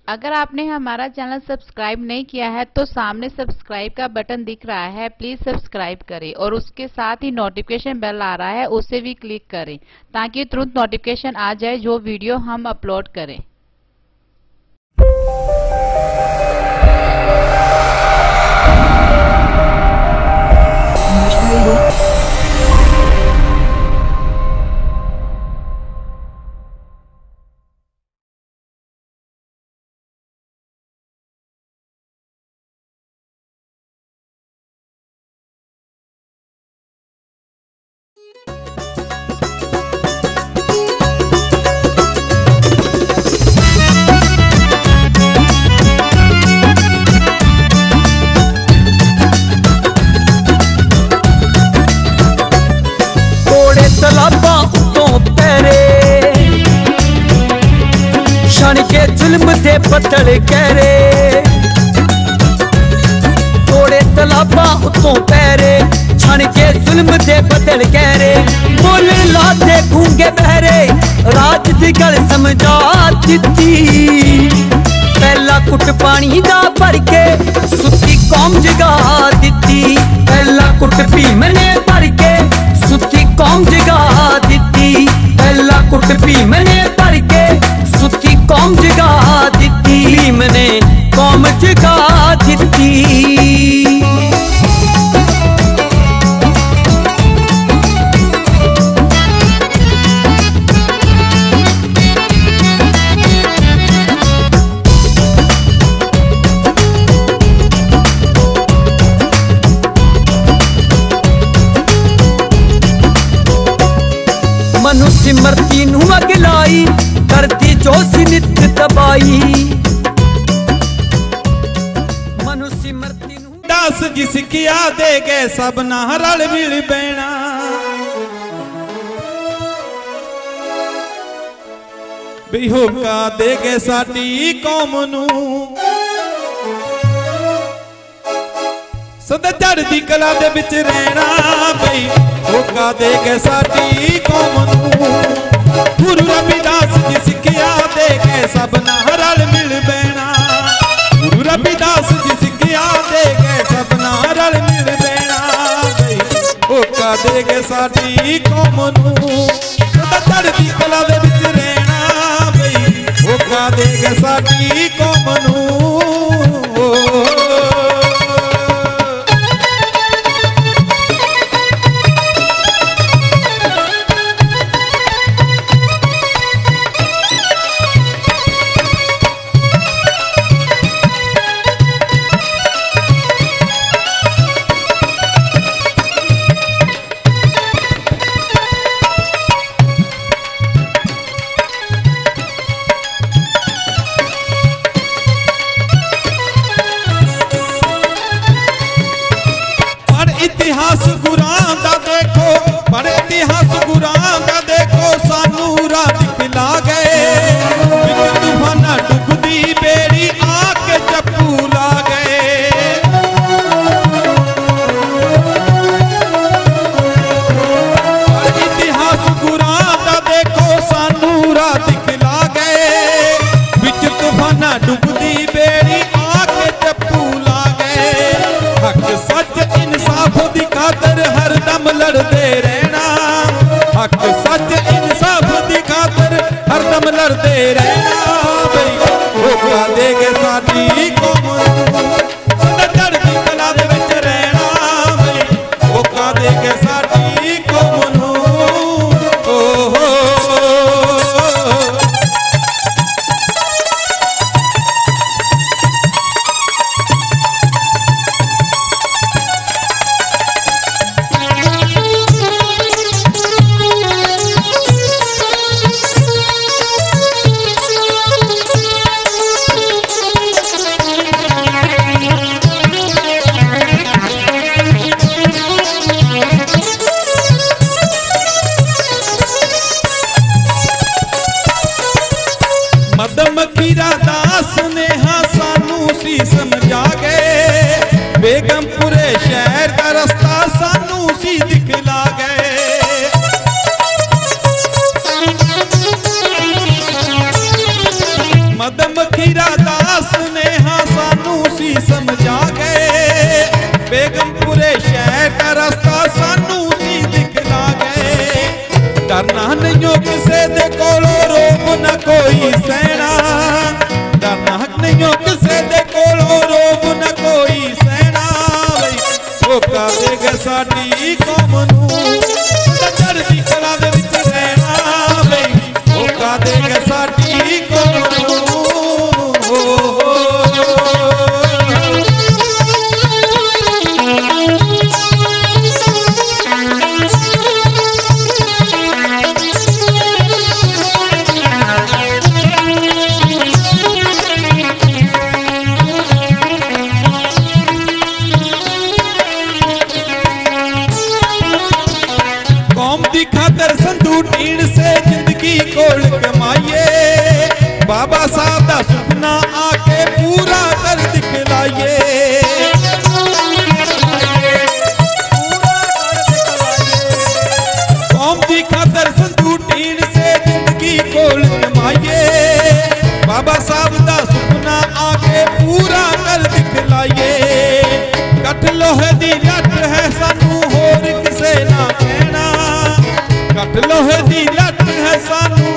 अगर आपने हमारा चैनल सब्सक्राइब नहीं किया है तो सामने सब्सक्राइब का बटन दिख रहा है, प्लीज सब्सक्राइब करें और उसके साथ ही नोटिफिकेशन बेल आ रहा है उसे भी क्लिक करें ताकि तुरंत नोटिफिकेशन आ जाए जो वीडियो हम अपलोड करें। तलाबा उतों पैरे छण के जुल्म दे बदल कहरे, तोड़े तलाबा उतों पैरे छण के जुल्म दे बदल कहरे। बोल लाते गूंगे बहरे राज दी गल समझा दिती, पहला कुट पानी दा भर के सुती कौम जगा दिती, पहला कुट भीम ने भर के सुती कौम जगा दिती, पहला कुट भीम ने भर के सुती कौम जगा दिती, भीम ने कौम जगा दिती। मनुष्य मरती नू अगलाई करती जो सी नित तबाई, मनुष्य मरती नू दस जिस किया दे गए सब ना रल मिल बैना, बेहोका दे गए साडी कौम नू, सदा चढ़दी कला दे विच रहना बई होका दे गए साडी कौम नू। गुरु रविदास जी सिक्ख्या दे गए सब ना रल मिल बैना, गुरु रविदास जी सिक्ख्या दे गए सब ना रल मिल बैना बई होका दे गए साडी कौम नू, सदा चढ़दी कला दे विच रहना बई होका दे गए साडी कौम नू। इतिहास गुरां दा देखो, पर इतिहास गुरां दा देखो सानू राह दिखला गए, विच तूफाना डुबदी बेड़ी आके चप्पू ला गए। पर इतिहास गुरां दा देखो सानू राह दिखला गए, विच तूफाना डुबदी बेड़ी आके चप्पू ला गए। हक सच इंसाफ दी खातर हर दम लड़ते रहना, हक सच इंसाफ दी खातर हर दम लड़ते रहना बई होका दे गए साडी कौम नू, सदा चढ़दी कला दे विच रहना बई होका दे गए साडी कौम नू। मदमखीरा दास ने हाँ सानू सी समझा गए, बेगमपुरे शहर का रास्ता सानू सी दिखला गए। मदमखीरा दास सी समझा गए, बेगमपुरे शहर का रास्ता सानू सी दिखला गए। डरना नहीं किसे दे कोलों रोब न कोई सहना, डरना नहीं किसे दे कोलों रोब न कोई सहना। धोखा देगा साडी कौम नू चढ़दी कला दे विच रहना बई, धोखा देगा साडी कौम नू। खातर संधू टीण से जिंदगी कोल कमाइए, बाबा साहब दा सुपना आके पूरा कर दिखलाइए। कौम दी खातर संधू टीण से जिंदगी कोल कमाइए, बाबा साहब दा सुपना आके पूरा कर दिखलाइए। कठ लोहे दी लट है सानू होर किसे ना कहना, कट लोहे दी लट है सानू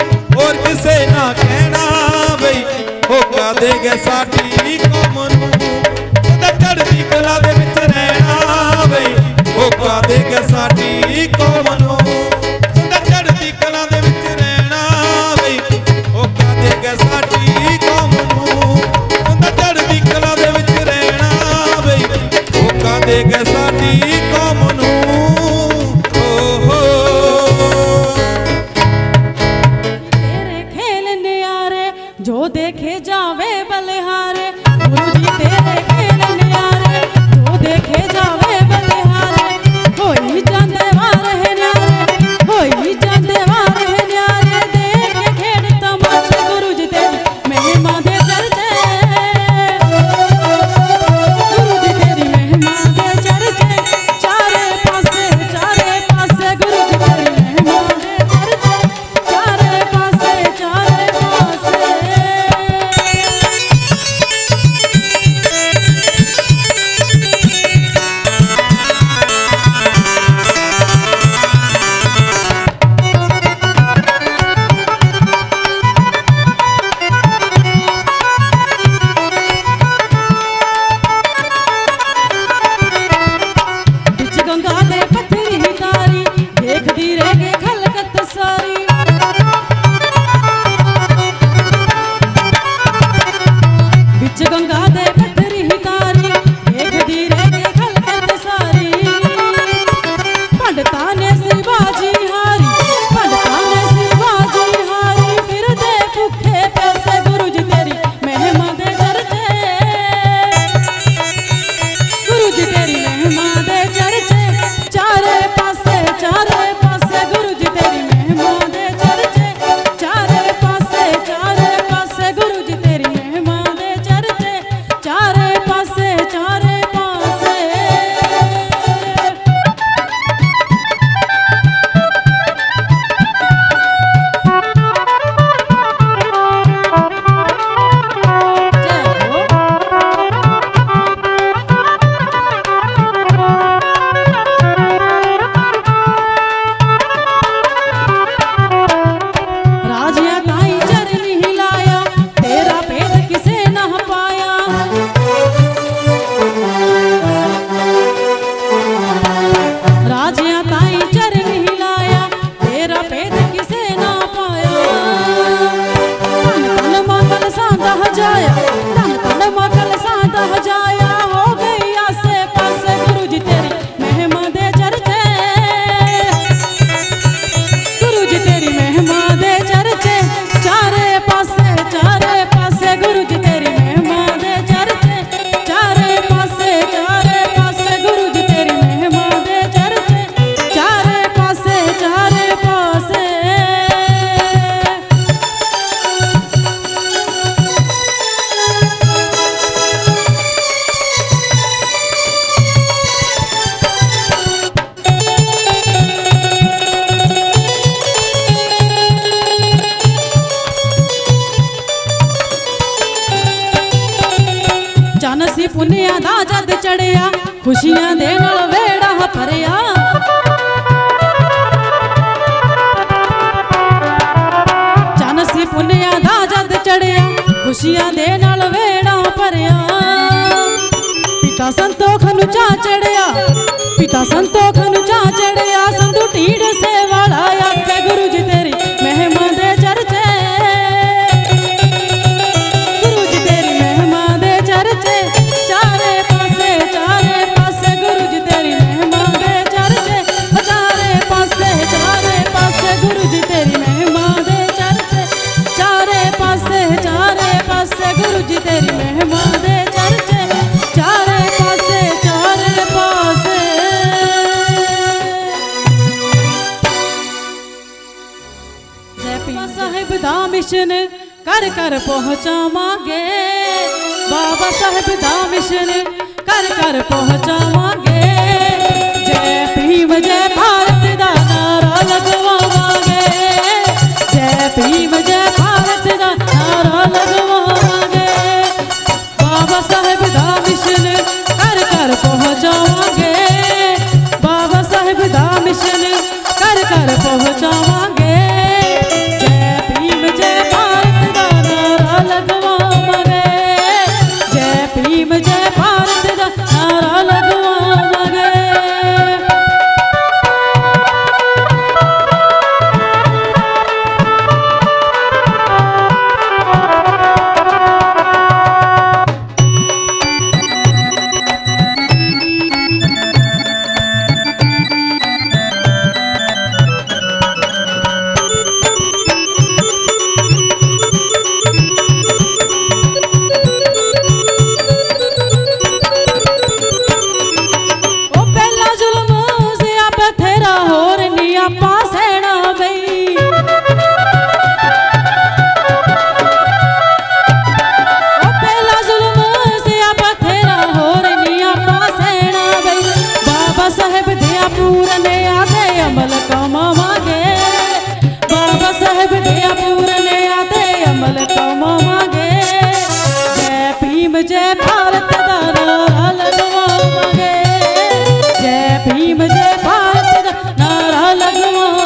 और किसे ना कहना बई। धोखा देगा साडी कौम नू चढ़दी कला दे विच रहना बई, धोखा देगा साडी कौम नू चढ़दी कला दे विच रहना बई, धोखा देगा साडी कौम नू चढ़दी कला दे विच रहना बई, धोखा देगा साडी कौम नू। जो देखे जावे बलिहारे, गुरु जी तेरे खेल न्यारे, जो देखे जावे बलिहारे। होई जांदे वारे न्यारे, होई जांदे वारे न्यारे, देख खेड़ तमाशे गुरु जी तेरी महिमा दे चलते, गुरु जी तेरी महिमा दे चलते। चारे पासे गुरु जी तेरी महिमा दे चलते, चारे पासे। ਸੀ ਪੁੰਨਿਆਂ ਦਾ ਜਦ ਚੜਿਆ ਖੁਸ਼ੀਆਂ ਦੇ ਨਾਲ ਵੇੜਾ ਭਰਿਆ ਚੰਨ ਸੀ ਪੁੰਨਿਆਂ ਦਾ ਜਦ ਚੜਿਆ ਖੁਸ਼ੀਆਂ ਦੇ ਨਾਲ ਵੇੜਾ ਭਰਿਆ ਪਿਤਾ ਸੰਤੋਖ ਨੂੰ ਚਾ ਚੜਿਆ पिता संतोख नु चा चढ़िया संधु टीड से वाला आखे गुरु जी तेरी महिमा दे चर्चे गुरु जी तेरी महिमा दे चर्चे चारे पासे गुरु जी तेरी महिमा दे चर्चे चारे पासे गुरु जी तेरी महिमा दे चर्चे चारे पासे गुरु जी तेरी महिमा दे चर्चे चारे पासे साहिब दा मिशन कर कर पहुँचावांगे बाबा साहिब दा मिशन कर कर पहुँचावांगे जय भीम जय भारत दा नारा लगवावांगे जय भीम जय भारत दा नारा लगवावांगे बाबा साहिब दा मिशन कर कर पहुँचावांगे बाबा साहिब दा मिशन कर कर पहुँचावांगे जय भारत दा नारा लगवावांगे जय भारत दा नारा लगवावांगे जय भीम जय भारत दा नारा लगवावांगे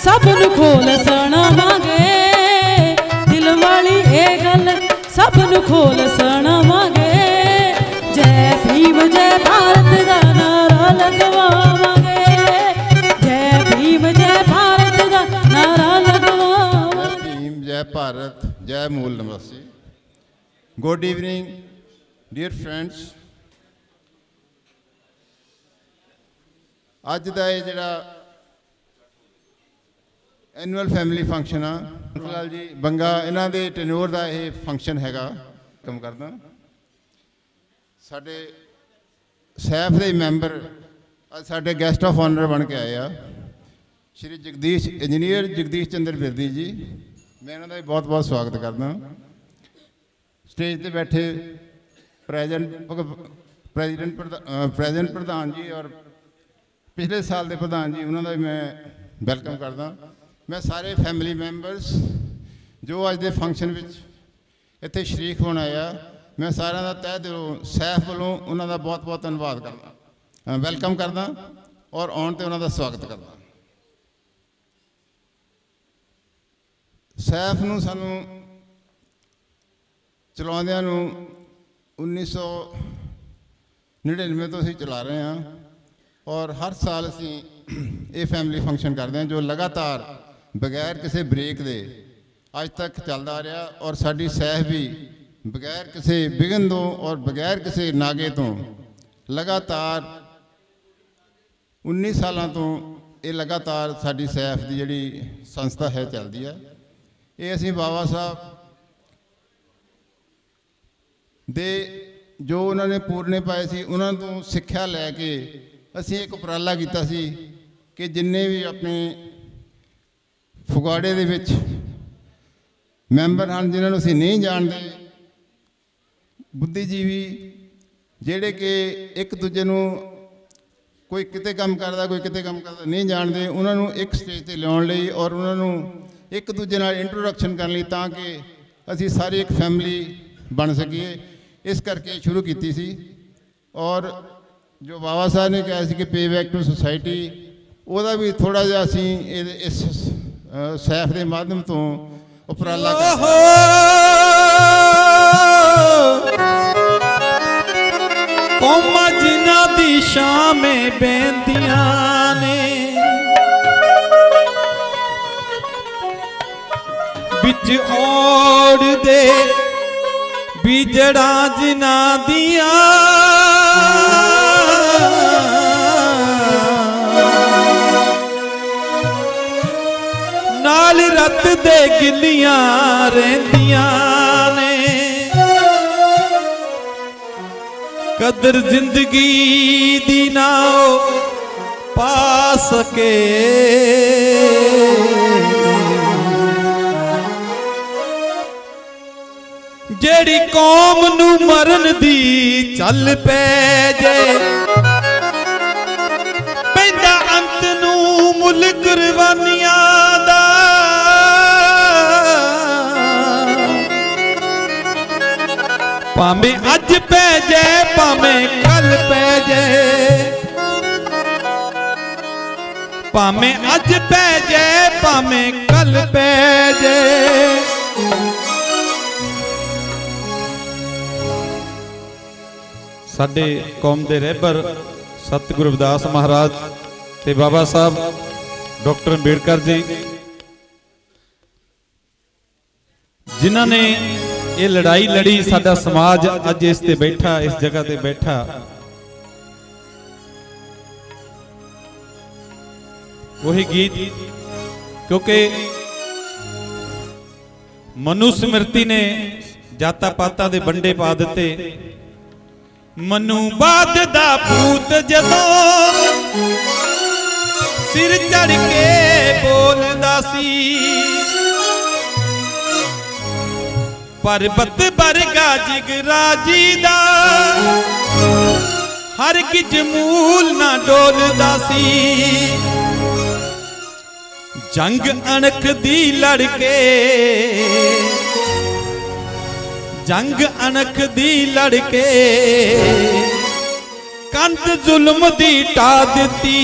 सब नु खोल सुनावांगे दिल वाली ए गल सब नु खोल सुनावांगे जय भीम जय भारत दा नारा लगवावांगे जय भीम जय भारत दा नारा लगवावांगे जय भीम जय भारत जय मूल निवासी। Good evening dear friends. अज का ये जिहड़ा एनुअल फैमिली फंक्शन आ फिलहाल जी बंगा इन्हां दे टेन्योर का ये फंक्शन हैगा कम करदा साडे सैफ दे मैंबर अज साडे गेस्ट ऑफ ऑनर बन के आए आ श्री जगदीश इंजीनियर जगदीश चंद्र बिरदी जी मैं इन्हां दा बहुत बहुत स्वागत करदा। स्टेज पर बैठे प्रेजेंट प्रधान जी और पिछले साल के प्रधान जी उन्होंने मैं वेलकम करदा। मैं सारे फैमिली मैंबरस जो अज के फंक्शन इत्थे शरीक होने आया मैं सारे का तह दिलों सैफ वालों उन्होंने बहुत बहुत धन्यवाद करदा वेलकम करदा और आने ते उन्होंने स्वागत करदा। सैफ नूं सानू चलाउंदियां नूं 1999 तो असीं चला रहे हैं और हर साल असीं ये फैमिली फंक्शन करते हैं जो लगातार बगैर किसी ब्रेक दे अज तक चलता रहा और साडी सैफ भी बगैर किसी विघन तो और बगैर किसी नागे तो लगातार 19 सालों तो ये लगातार साडी सैफ की जिहड़ी संस्था है चलती है। ये असीं बाबा साहब दे जो उन्होंने पूरने पाए सी उन्होंने तो सिक्ख्या लैके असीं एक उपराला कीता सी कि जिन्ने भी अपने फुगाड़े दे विच मैंबर हैं जिन्होंने असीं नहीं जानते बुद्धिजीवी जिहड़े कि एक दूजे नूं कोई किते काम करदा कोई किते काम करदा नहीं जानते उन्होंने एक स्टेज ते लियाउण लई और उन्होंने एक दूजे नाल इंट्रोडक्शन करने लई तां कि असीं सारी एक फैमिली बन सकीए इस करके शुरू की सी। और जो बाबा साहब ने कहा कि पे बैक टू सोसाइटी वह भी थोड़ा जिहा असीं इस सैफ के माध्यम तो उपराला कौमां जिन्हां दी शामें बेंदियां ने बिच ओढ़ दे बिजड़ा जिना दिया नाल रत दे गिलियां रहंदियां ने कदर जिंदगी दी ना पा सके जेड़ी कौम नू मरन दी चल पै जे पैंदा अंत नू मुल कुर्बानियां दा भावें अज पै जे भावें कल पै जे भावें अज पै जे भावें कल पै जे साडे कौम के रहबर सतगुरु रविदास महाराज ते बाबा साहब डॉक्टर अंबेडकर जी जिन्हों ने ये लड़ाई लड़ी साडा समाज अज इस ते बैठा इस जगह ते बैठा वही गीत क्योंकि मनुस्मृति ने जाता पाता दे बंडे पा दिते मनु बाद दा भूत जदों सिर चढ़ के बोलदा सी पर्वत बरगा जिगरा जी दा हर किज मूल ना डोलदा सी जंग अणख दी लड़के जंग अणख दी लड़के कंध जुल्म दी टा दिती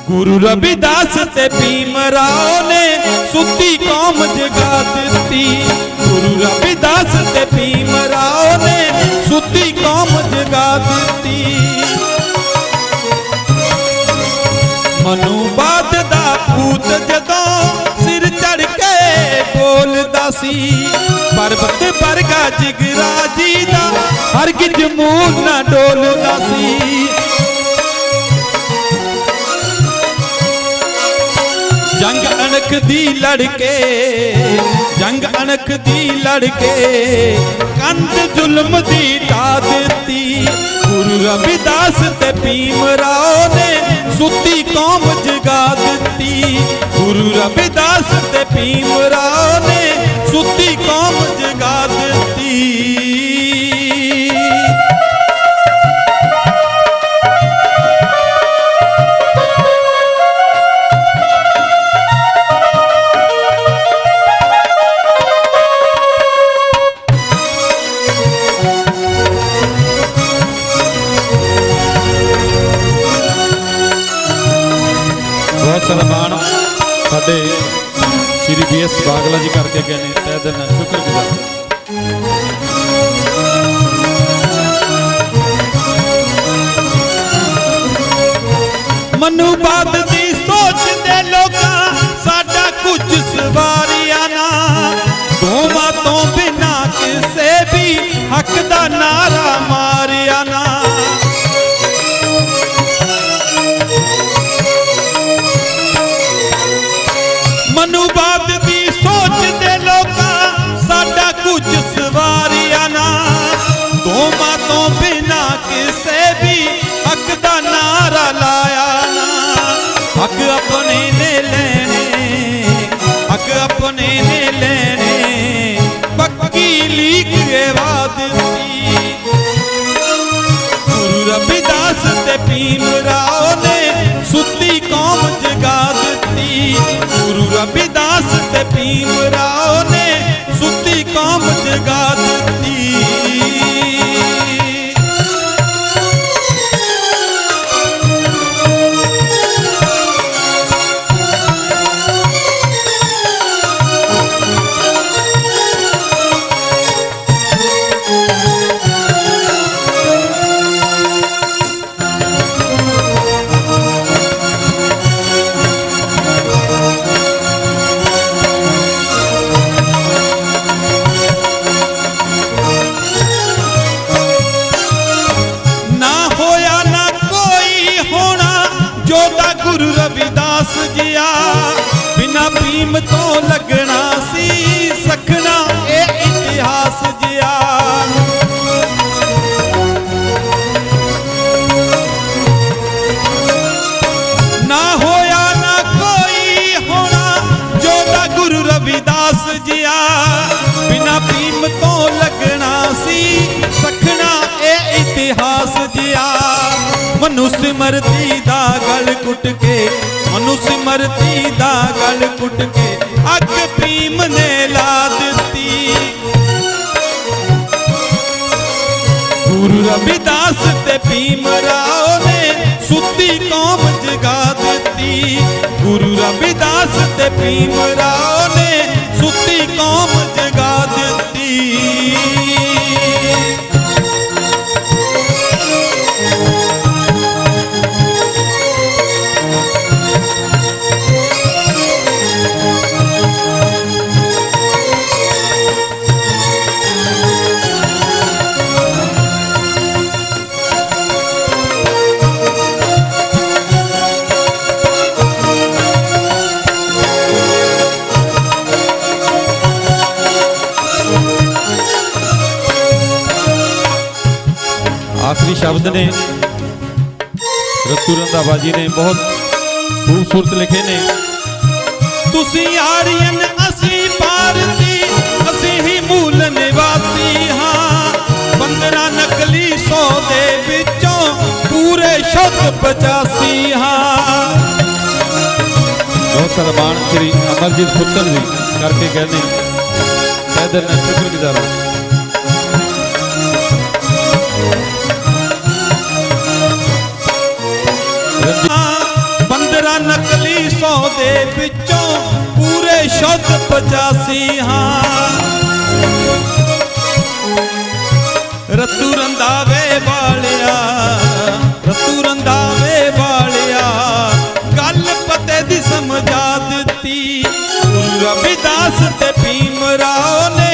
गुरु रविदास ते भीमराव ने सुती कौम जगा दिती गुरु रविदास ते भीमराव ने सुती कौम जगा दिती मनु बाद दा भूत जदों सिर चढ़ के बोलदा सी पर्वत वर्गा जिगरा जी दा हरगिज मूल ना डोलदा सी। जंग अणख दी लड़के जंग अणख दी लड़के कंध जुल्म दी ढा दिती। गुरु रविदास ते भीम राव ने सुती कौम जगा दिती। गुरु रविदास ते भीम राव ने सुती कौम जगा दिती। बहुत सारा मान साडे श्री BS बागला जी करके गए ने, तहे दिल नाल शुक्रगुजार। मनुवाद दी सोच दे लोकां साडा कुछ सवारिया ना। दोवां तो बिना किसे भी हक दा नारा मारिया ना। मनुवाद दी सोच दे लोकां साडा कुछ सवारिया ना। दोवां तो बिना किसे भी हक दा नारा लाया ना। हक अपने ने लेने हक अपने ने लेने पक्की लीक एवाद दी। गुरु रविदास ते भीम राव ने सुती कौम जगा दी। गुरु रविदास ते भीम राव ने सुती कौम जगा दी। गुरु रविदास जिया बिना भीम तो लगना सी सखना ए इतिहास जिया। ना होया ना कोई होना जोड़ा गुरु रविदास जिया बिना भीम तो लगना सी सखना ए इतिहास जिया। मनुष्य मरती दा गल कुट के मनुष्य मरती दा गल कुट के अग भीम ने ला दिती। गुरु रविदास ते भीम राव ने सुती कौम जगा दिती। गुरु रविदास ते भीम राव ने सुती कौम जगा दिती। आखिरी शब्द ने रत्तू रंधावा जी ने बहुत खूबसूरत लिखे ने। तुसी आर्यन असी भारती असी ही मूल निवासी हाँ। 15 नकली 100 दे विचों पूरे शुद्ध 85 हाँ। बहुत सारा मान श्री अमरजीत पुत्र जी करके कहने पैदल ने शुक्रगुजार। 15 नकली 100 दे विचों पूरे शुद्ध 85 हाँ। रत्तू रंधावे वालिया रत्तू रंधावे वालिया गल पते दी समझा दिती। गुरु रविदास ते भीम राव ने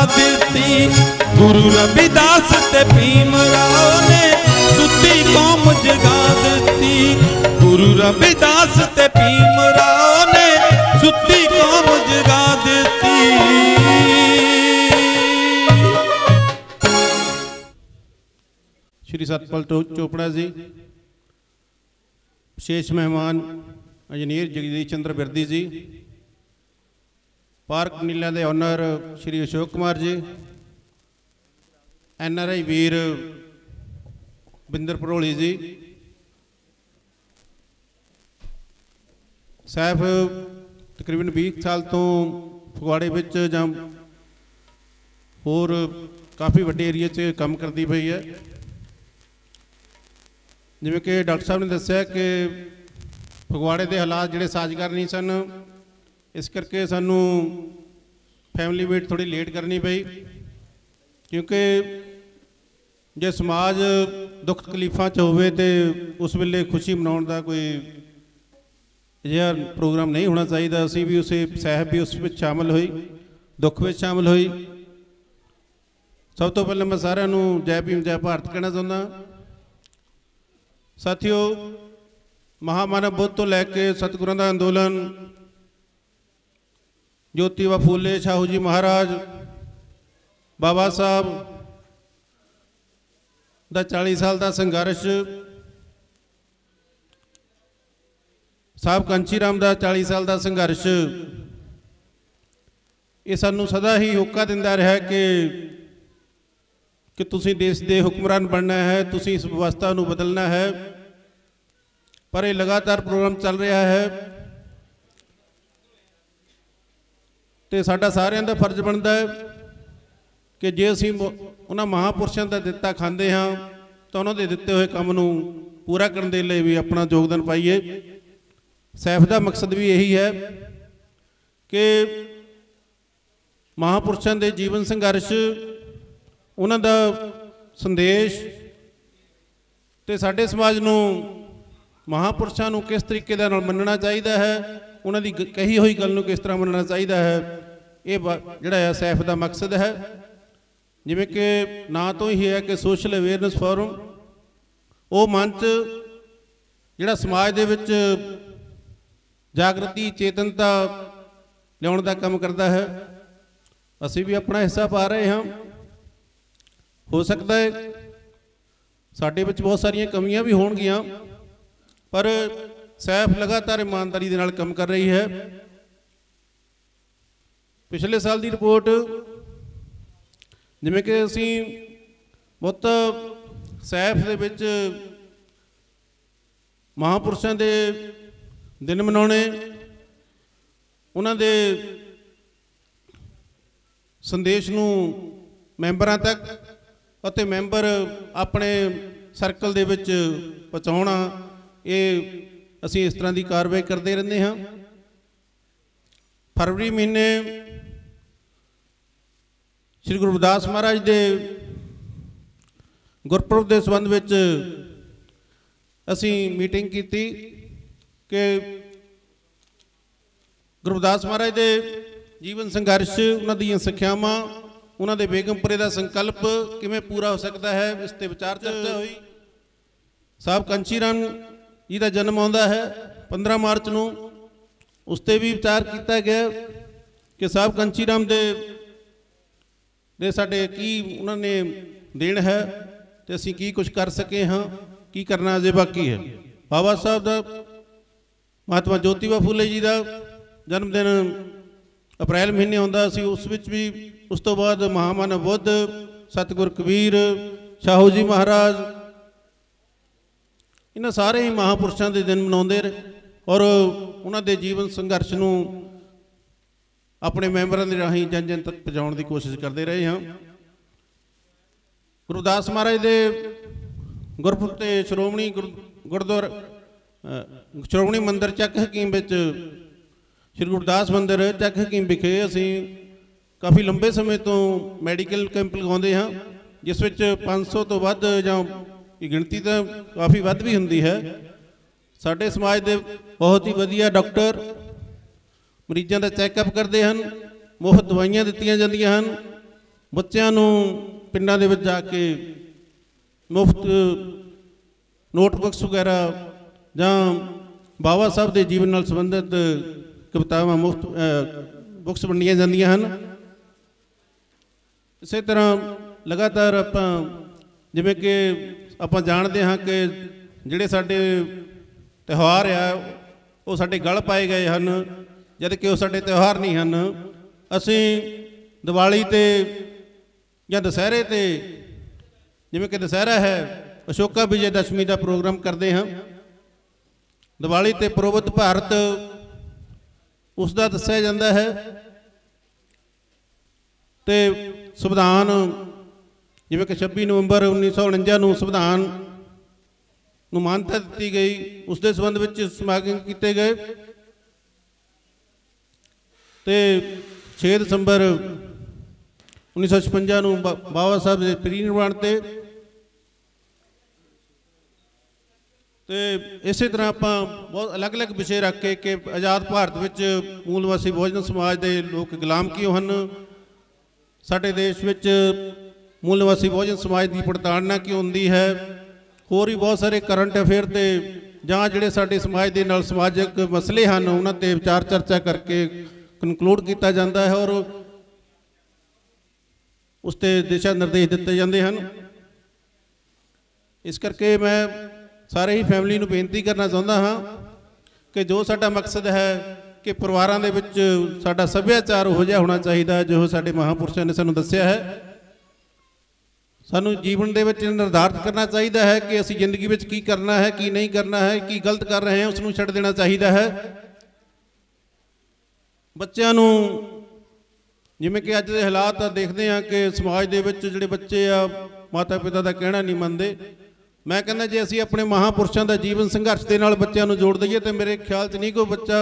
ਦਿੱਤੀ। ਗੁਰੂ ਰਵਿਦਾਸ ਤੇ ਭੀਮ ਰਾਓ ਨੇ ਸੁੱਤੀ ਕੌਮ ਜਗਾ ਦਿੱਤੀ। ਗੁਰੂ ਰਵਿਦਾਸ ਤੇ ਭੀਮ ਰਾਓ ਨੇ ਸੁੱਤੀ ਕੌਮ ਜਗਾ ਦਿੱਤੀ। श्री सतपाल चोपड़ा जी, विशेष मेहमान इंजीनियर जगदीश चंद्र बिरदी जी, पार्क नीला के ओनर श्री अशोक कुमार जी, NRI वीर बिंदर भरोली जी, साहब तकरीबन 20 साल तो फगवाड़े विच जां होर काफ़ी वड्डे एरिए च काम करती पई है। जिवें कि डॉक्टर साहब ने दस्सिया कि फगवाड़े के हालात जिहड़े साजगार नहीं सन, इस करके सानू फैमिली मीट थोड़ी लेट करनी पई, क्योंकि जे समाज दुख तकलीफां च होवे ते उस वेले खुशी मनाउण दा कोई अजिहा प्रोग्राम नहीं होना चाहिए। असीं भी उसे साहब भी उस विच शामिल होई, दुख में शामिल होई। सब तो पहले मैं सारिआं नूं जय भीम जय भारत कहना चाहुंदा। साथियों, महामानव बुद्ध तो लैके सतगुरां दा अंदोलन, ज्योतिबा फूले, शाहू जी महाराज, बाबा साहब दा 40 साल का संघर्ष, साहब कांची राम का 40 साल का संघर्ष, ये सानू सदा ही होका दिंदा रहा कि तुसीं देश के हुक्मरान बनना है, तुसीं इस व्यवस्था को बदलना है। पर यह लगातार प्रोग्राम चल रहा है तो साडा सारिआं दा फर्ज बनता है कि जे असीं उन्हां महापुरुषों का दिता खांदे हाँ तो उन्होंने दिते हुए काम नूं पूरा करने के लिए भी अपना योगदान पाइए। सैफ का मकसद भी यही है कि महापुरुषों के जीवन संघर्ष, उन्हां दा संदेश ते साडे समाज नूं महापुरुषों नूं किस तरीके दे नाल मनना चाहिए है, उन्हां दी कही हुई गल नूं किस तरह मनना चाहिए है, ये जिहड़ा है सैफ का मकसद है। जिवें कि ना तो ही है कि सोशल अवेयरनेस फोरम, वो मंच जिहड़ा समाज दे विच जागृति चेतनता लियाउण दा काम करता है। असीं भी अपना हिस्सा पा रहे हैं। हो सकता है साडे विच बहुत सारियां कमियां भी होणगियां, पर सैफ लगातार ईमानदारी दे नाल काम कर रही है। पिछले साल की रिपोर्ट जिवें कि असीं बहुत सैफ दे विच महापुरुषों के दिन मनाने, उन्हां दे संदेश नूं मैंबरां तक अते मैंबर अपने सर्कल दे विच पहुँचाउणा, ये असीं इस तरह की कार्रवाई करते रहते हाँ। फरवरी महीने श्री गुरु रविदास महाराज के गुरपुरब के संबंध विच असीं मीटिंग की कि गुरु रविदास महाराज के जीवन संघर्ष, उन्हां दीयां सिक्ख्यावां, उन्हां दे बेगमपुरे का संकल्प किवें पूरा हो सकता है, इस ते विचार चर्चा हुई। साहब कांची राम जी का जन्म आता है 15 मार्च को, उस पर भी विचार किया गया कि साहब कांची राम दे साडे की उन्होंने देन है तो असीं की कुछ कर सके हाँ, की करना अजे बाकी है। बाबा साहब का, महात्मा ज्योतिबा फूले जी का जन्मदिन अप्रैल महीने आता सी, उस विच भी उस तो बाद महामानव बुद्ध, सतगुर कबीर, शाहू जी महाराज, इन्हां सारे ही महापुरुषों के दिन मनाते रहे और उन्होंने जीवन संघर्ष नूं अपने मैंबरों के राही जन जन तक पहुँचाने की कोशिश करते रहे हैं। गुरु रविदास महाराज के गुरपुरब ते श्रोमणी गुरुद्वारा श्रोमणी मंदिर चक हकीम विच श्री गुरदास मंदिर चक हकीम विखे असीं काफ़ी लंबे समय तो मैडिकल कैंप लगाते हाँ, जिस विच 500 तो वध जां गिणती तो काफ़ी वध भी हुंदी है। साडे समाज के बहुत ही वधिया डॉक्टर मरीजों का चैकअप करते हैं, मुफ्त दवाइयां दित्तियां जांदियां हन ਬੱਚਿਆਂ ਨੂੰ ਪਿੰਡਾਂ ਦੇ ਵਿੱਚ ਜਾ ਕੇ ਮੁਫਤ ਨੋਟਬੁੱਕਸ ਵਗੈਰਾ ਜਾਂ ਬਾਬਾ ਸਾਹਿਬ ਦੇ ਜੀਵਨ ਨਾਲ ਸੰਬੰਧਿਤ ਕਵਿਤਾਵਾਂ ਮੁਫਤ ਬੁੱਕਸ ਵੰਡੀਆਂ ਜਾਂਦੀਆਂ ਹਨ। ਇਸੇ ਤਰ੍ਹਾਂ ਲਗਾਤਾਰ ਆਪਾਂ ਜਿਵੇਂ ਕਿ ਆਪਾਂ ਜਾਣਦੇ ਹਾਂ ਕਿ ਜਿਹੜੇ ਸਾਡੇ ਤਿਉਹਾਰ ਆ ਉਹ ਸਾਡੇ ਗਲ ਪਾਏ ਗਏ ਹਨ, ਜਦ ਕਿ ਉਹ ਸਾਡੇ ਤਿਉਹਾਰ ਨਹੀਂ ਹਨ। ਅਸੀਂ ਦੀਵਾਲੀ 'ਤੇ ਜਾਂ ਦੁਸਹਿਰੇ 'ਤੇ, ਜਿਵੇਂ ਕਿ ਦੁਸਹਿਰਾ ਹੈ, ਅਸ਼ੋਕਾ ਵਿਜੇ ਦਸ਼ਮੀ ਦਾ ਪ੍ਰੋਗਰਾਮ ਕਰਦੇ ਹਾਂ। ਦੀਵਾਲੀ 'ਤੇ ਪ੍ਰੋਬਤ ਭਾਰਤ ਉਸ ਦਾ ਦੱਸਿਆ ਜਾਂਦਾ ਹੈ, ਅਤੇ ਸੰਵਿਧਾਨ ਜਿਵੇਂ ਕਿ 26 ਨਵੰਬਰ 1949 ਨੂੰ ਸੰਵਿਧਾਨ ਨੂੰ ਮਾਨਤਾ ਦਿੱਤੀ ਗਈ, ਉਸ ਦੇ ਸੰਬੰਧ ਵਿੱਚ ਸਮਾਗਮ ਕੀਤੇ ਗਏ। ਅਤੇ 6 ਦਸੰਬਰ 1956 ਨੂੰ ਬਾਬਾ ਸਾਹਿਬ ਦੇ ਪਰਿਨਿਰਵਾਣ 'ਤੇ। ਅਤੇ ਇਸੇ ਤਰ੍ਹਾਂ ਆਪਾਂ ਬਹੁਤ ਅਲੱਗ ਅਲੱਗ ਵਿਸ਼ੇ ਰੱਖ ਕੇ ਕਿ ਆਜ਼ਾਦ ਭਾਰਤ ਵਿੱਚ ਮੂਲ ਨਿਵਾਸੀ ਬਹੁਜਨ ਸਮਾਜ ਦੇ ਲੋਕ ਗੁਲਾਮ ਕਿਉਂ ਹਨ, ਸਾਡੇ ਦੇਸ਼ ਵਿੱਚ ਮੂਲ ਨਿਵਾਸੀ ਬਹੁਜਨ ਸਮਾਜ ਦੀ ਪ੍ਰਤਾੜਨਾ ਕਿਉਂ ਹੁੰਦੀ ਹੈ, ਹੋਰ ਵੀ ਬਹੁਤ ਸਾਰੇ ਕਰੰਟ ਅਫੇਅਰ 'ਤੇ ਜਾਂ ਜਿਹੜੇ ਸਾਡੇ ਸਮਾਜ ਦੇ ਨਾਲ ਸਮਾਜਿਕ ਮਸਲੇ ਹਨ ਉਹਨਾਂ 'ਤੇ ਵਿਚਾਰ ਚਰਚਾ ਕਰਕੇ ਕਨਕਲੂਡ ਕੀਤਾ ਜਾਂਦਾ ਹੈ ਔਰ ਉਸ 'ਤੇ ਦਿਸ਼ਾ ਨਿਰਦੇਸ਼ ਦਿੱਤੇ ਜਾਂਦੇ ਹਨ। ਇਸ ਕਰਕੇ ਮੈਂ ਸਾਰੇ ਹੀ ਫੈਮਿਲੀ ਨੂੰ ਬੇਨਤੀ ਕਰਨਾ ਚਾਹੁੰਦਾ ਹਾਂ ਕਿ ਜੋ ਸਾਡਾ ਮਕਸਦ ਹੈ ਕਿ ਪਰਿਵਾਰਾਂ ਦੇ ਵਿੱਚ ਸਾਡਾ ਸੱਭਿਆਚਾਰ ਉਹੋ ਜਿਹਾ ਹੋਣਾ ਚਾਹੀਦਾ ਜੋ ਸਾਡੇ ਮਹਾਂਪੁਰਸ਼ਾਂ ਨੇ ਸਾਨੂੰ ਦੱਸਿਆ ਹੈ। ਸਾਨੂੰ ਜੀਵਨ ਦੇ ਵਿੱਚ ਨਿਰਧਾਰਿਤ ਕਰਨਾ ਚਾਹੀਦਾ ਹੈ ਕਿ ਅਸੀਂ ਜ਼ਿੰਦਗੀ ਵਿੱਚ ਕੀ ਕਰਨਾ ਹੈ, ਕੀ ਨਹੀਂ ਕਰਨਾ ਹੈ, ਕੀ ਗਲਤ ਕਰ ਰਹੇ ਹਾਂ ਉਸ ਨੂੰ ਛੱਡ ਦੇਣਾ ਚਾਹੀਦਾ ਹੈ। ਬੱਚਿਆਂ ਨੂੰ ਜਿਵੇਂ ਕਿ ਅੱਜ ਦੇ ਹਾਲਾਤ ਦੇਖਦੇ ਹਾਂ ਕਿ ਸਮਾਜ ਦੇ ਵਿੱਚ ਜਿਹੜੇ ਬੱਚੇ ਆ ਮਾਤਾ ਪਿਤਾ ਦਾ ਕਹਿਣਾ ਨਹੀਂ ਮੰਨਦੇ। ਮੈਂ ਕਹਿੰਦਾ ਜੇ ਅਸੀਂ ਆਪਣੇ ਮਹਾਂਪੁਰਸ਼ਾਂ ਦਾ ਜੀਵਨ ਸੰਘਰਸ਼ ਦੇ ਨਾਲ ਬੱਚਿਆਂ ਨੂੰ ਜੋੜ ਦਈਏ ਤਾਂ ਮੇਰੇ ਖਿਆਲ 'ਚ ਨਹੀਂ ਕੋਈ ਬੱਚਾ